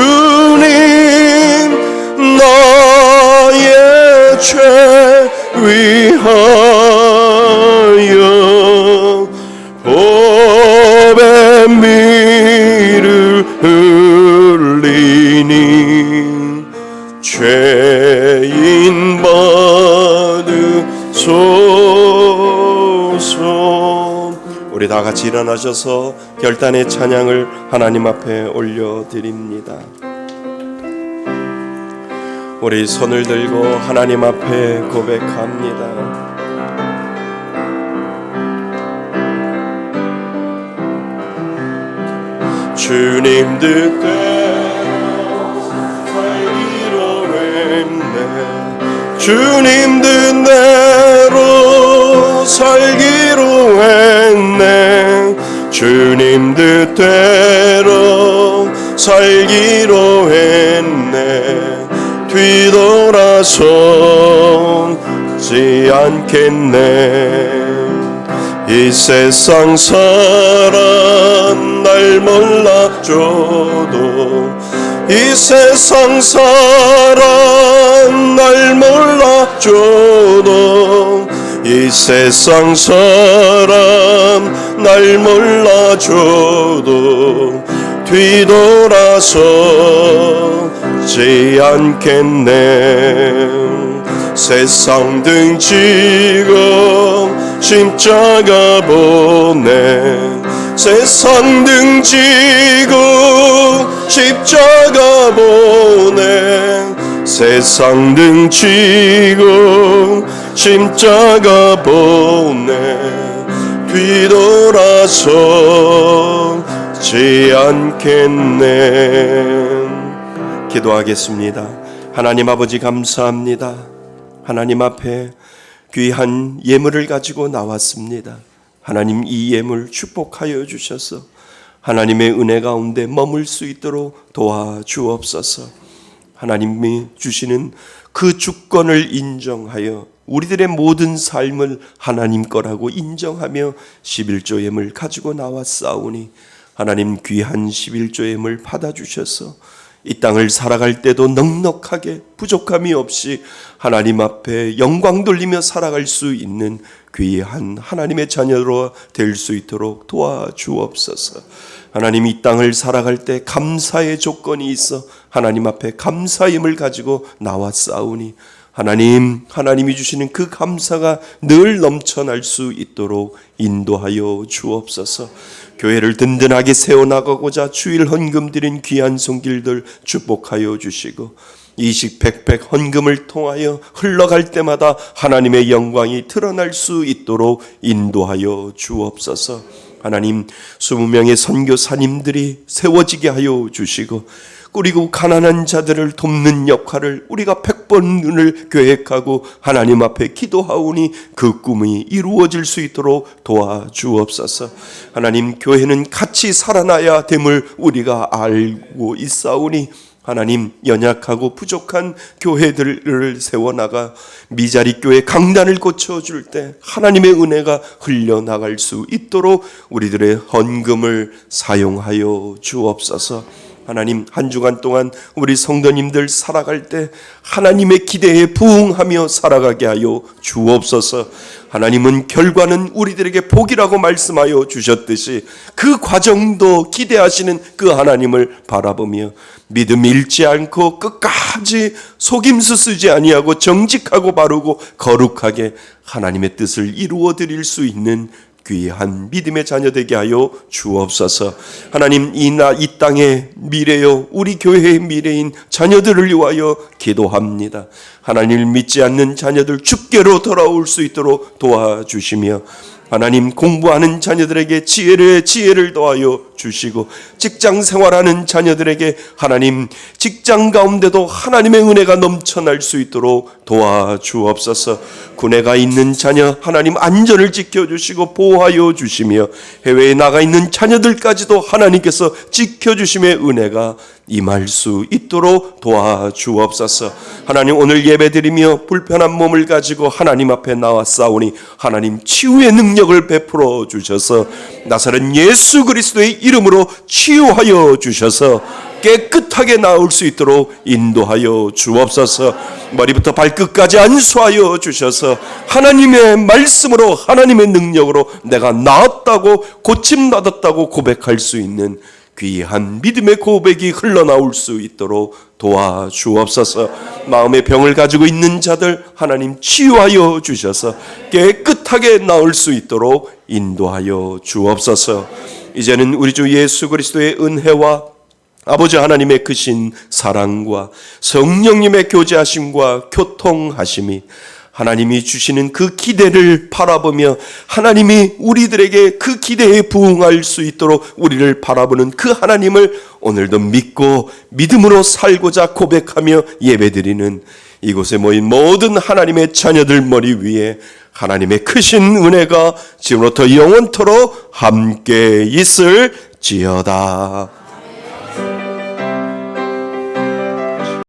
나의 죄 위하여 보배 피를 흘리니 죄인 받으소서. 우리 다 같이 일어나셔서 결단의 찬양을 하나님 앞에 올려드립니다. 우리 손을 들고 하나님 앞에 고백합니다. 주님 뜻대로 살기로 했네. 주님 뜻대로 살기로 했네. 주님 뜻대로 살기로 했네. 뒤돌아서지 않겠네. 이 세상 사람 날 몰라줘도 이 세상 사람 날 몰라줘도 이 세상 사람 날 몰라줘도 뒤돌아서지 않겠네. 세상 등지고 십자가 보내. 세상 등지고 십자가 보내. 세상 등지고 십자가 보내. 뒤돌아서지 않겠네. 기도하겠습니다. 하나님 아버지 감사합니다. 하나님 앞에 귀한 예물을 가지고 나왔습니다. 하나님 이 예물 축복하여 주셔서 하나님의 은혜 가운데 머물 수 있도록 도와주옵소서. 하나님이 주시는 그 주권을 인정하여 우리들의 모든 삶을 하나님 거라고 인정하며 11조 예물 가지고 나왔사오니 하나님 귀한 11조 예물 받아주셔서 이 땅을 살아갈 때도 넉넉하게 부족함이 없이 하나님 앞에 영광 돌리며 살아갈 수 있는 귀한 하나님의 자녀로 될 수 있도록 도와주옵소서. 하나님 이 땅을 살아갈 때 감사의 조건이 있어 하나님 앞에 감사임을 가지고 나왔사오니 하나님이 주시는 그 감사가 늘 넘쳐날 수 있도록 인도하여 주옵소서. 교회를 든든하게 세워나가고자 주일 헌금 드린 귀한 손길들 축복하여 주시고 이식 백백 헌금을 통하여 흘러갈 때마다 하나님의 영광이 드러날 수 있도록 인도하여 주옵소서. 하나님 20명의 선교사님들이 세워지게 하여 주시고 그리고 가난한 자들을 돕는 역할을 우리가 100번을 계획하고 하나님 앞에 기도하오니 그 꿈이 이루어질 수 있도록 도와주옵소서. 하나님 교회는 같이 살아나야 됨을 우리가 알고 있사오니 하나님 연약하고 부족한 교회들을 세워나가 미자리 교회 강단을 고쳐줄 때 하나님의 은혜가 흘려나갈 수 있도록 우리들의 헌금을 사용하여 주옵소서. 하나님 한 주간 동안 우리 성도님들 살아갈 때 하나님의 기대에 부응하며 살아가게 하여 주옵소서. 하나님은 결과는 우리들에게 복이라고 말씀하여 주셨듯이 그 과정도 기대하시는 그 하나님을 바라보며 믿음 잃지 않고 끝까지 속임수 쓰지 아니하고 정직하고 바르고 거룩하게 하나님의 뜻을 이루어 드릴 수 있는 귀한 믿음의 자녀 되게 하여 주옵소서. 하나님 이 땅의 미래요 우리 교회의 미래인 자녀들을 위하여 기도합니다. 하나님을 믿지 않는 자녀들 주께로 돌아올 수 있도록 도와주시며 하나님 공부하는 자녀들에게 지혜를 더하여 주시고 직장 생활하는 자녀들에게 하나님 직장 가운데도 하나님의 은혜가 넘쳐날 수 있도록 도와주옵소서. 군에가 있는 자녀 하나님 안전을 지켜주시고 보호하여 주시며 해외에 나가 있는 자녀들까지도 하나님께서 지켜주심의 은혜가 임할 수 있도록 도와주옵소서. 하나님 오늘 예배드리며 불편한 몸을 가지고 하나님 앞에 나왔사오니 하나님 치유의 능력을 베풀어 주셔서 나사렛 예수 그리스도의 이름으로 치유하여 주셔서 깨끗하게 나올 수 있도록 인도하여 주옵소서. 머리부터 발끝까지 안수하여 주셔서 하나님의 말씀으로 하나님의 능력으로 내가 나았다고 고침받았다고 고백할 수 있는 귀한 믿음의 고백이 흘러나올 수 있도록 도와주옵소서. 마음의 병을 가지고 있는 자들 하나님 치유하여 주셔서 깨끗하게 나올 수 있도록 인도하여 주옵소서. 이제는 우리 주 예수 그리스도의 은혜와 아버지 하나님의 크신 사랑과 성령님의 교제하심과 교통하심이 하나님이 주시는 그 기대를 바라보며 하나님이 우리들에게 그 기대에 부응할 수 있도록 우리를 바라보는 그 하나님을 오늘도 믿고 믿음으로 살고자 고백하며 예배드리는 이곳에 모인 모든 하나님의 자녀들 머리 위에 하나님의 크신 은혜가 지금부터 영원토록 함께 있을지어다.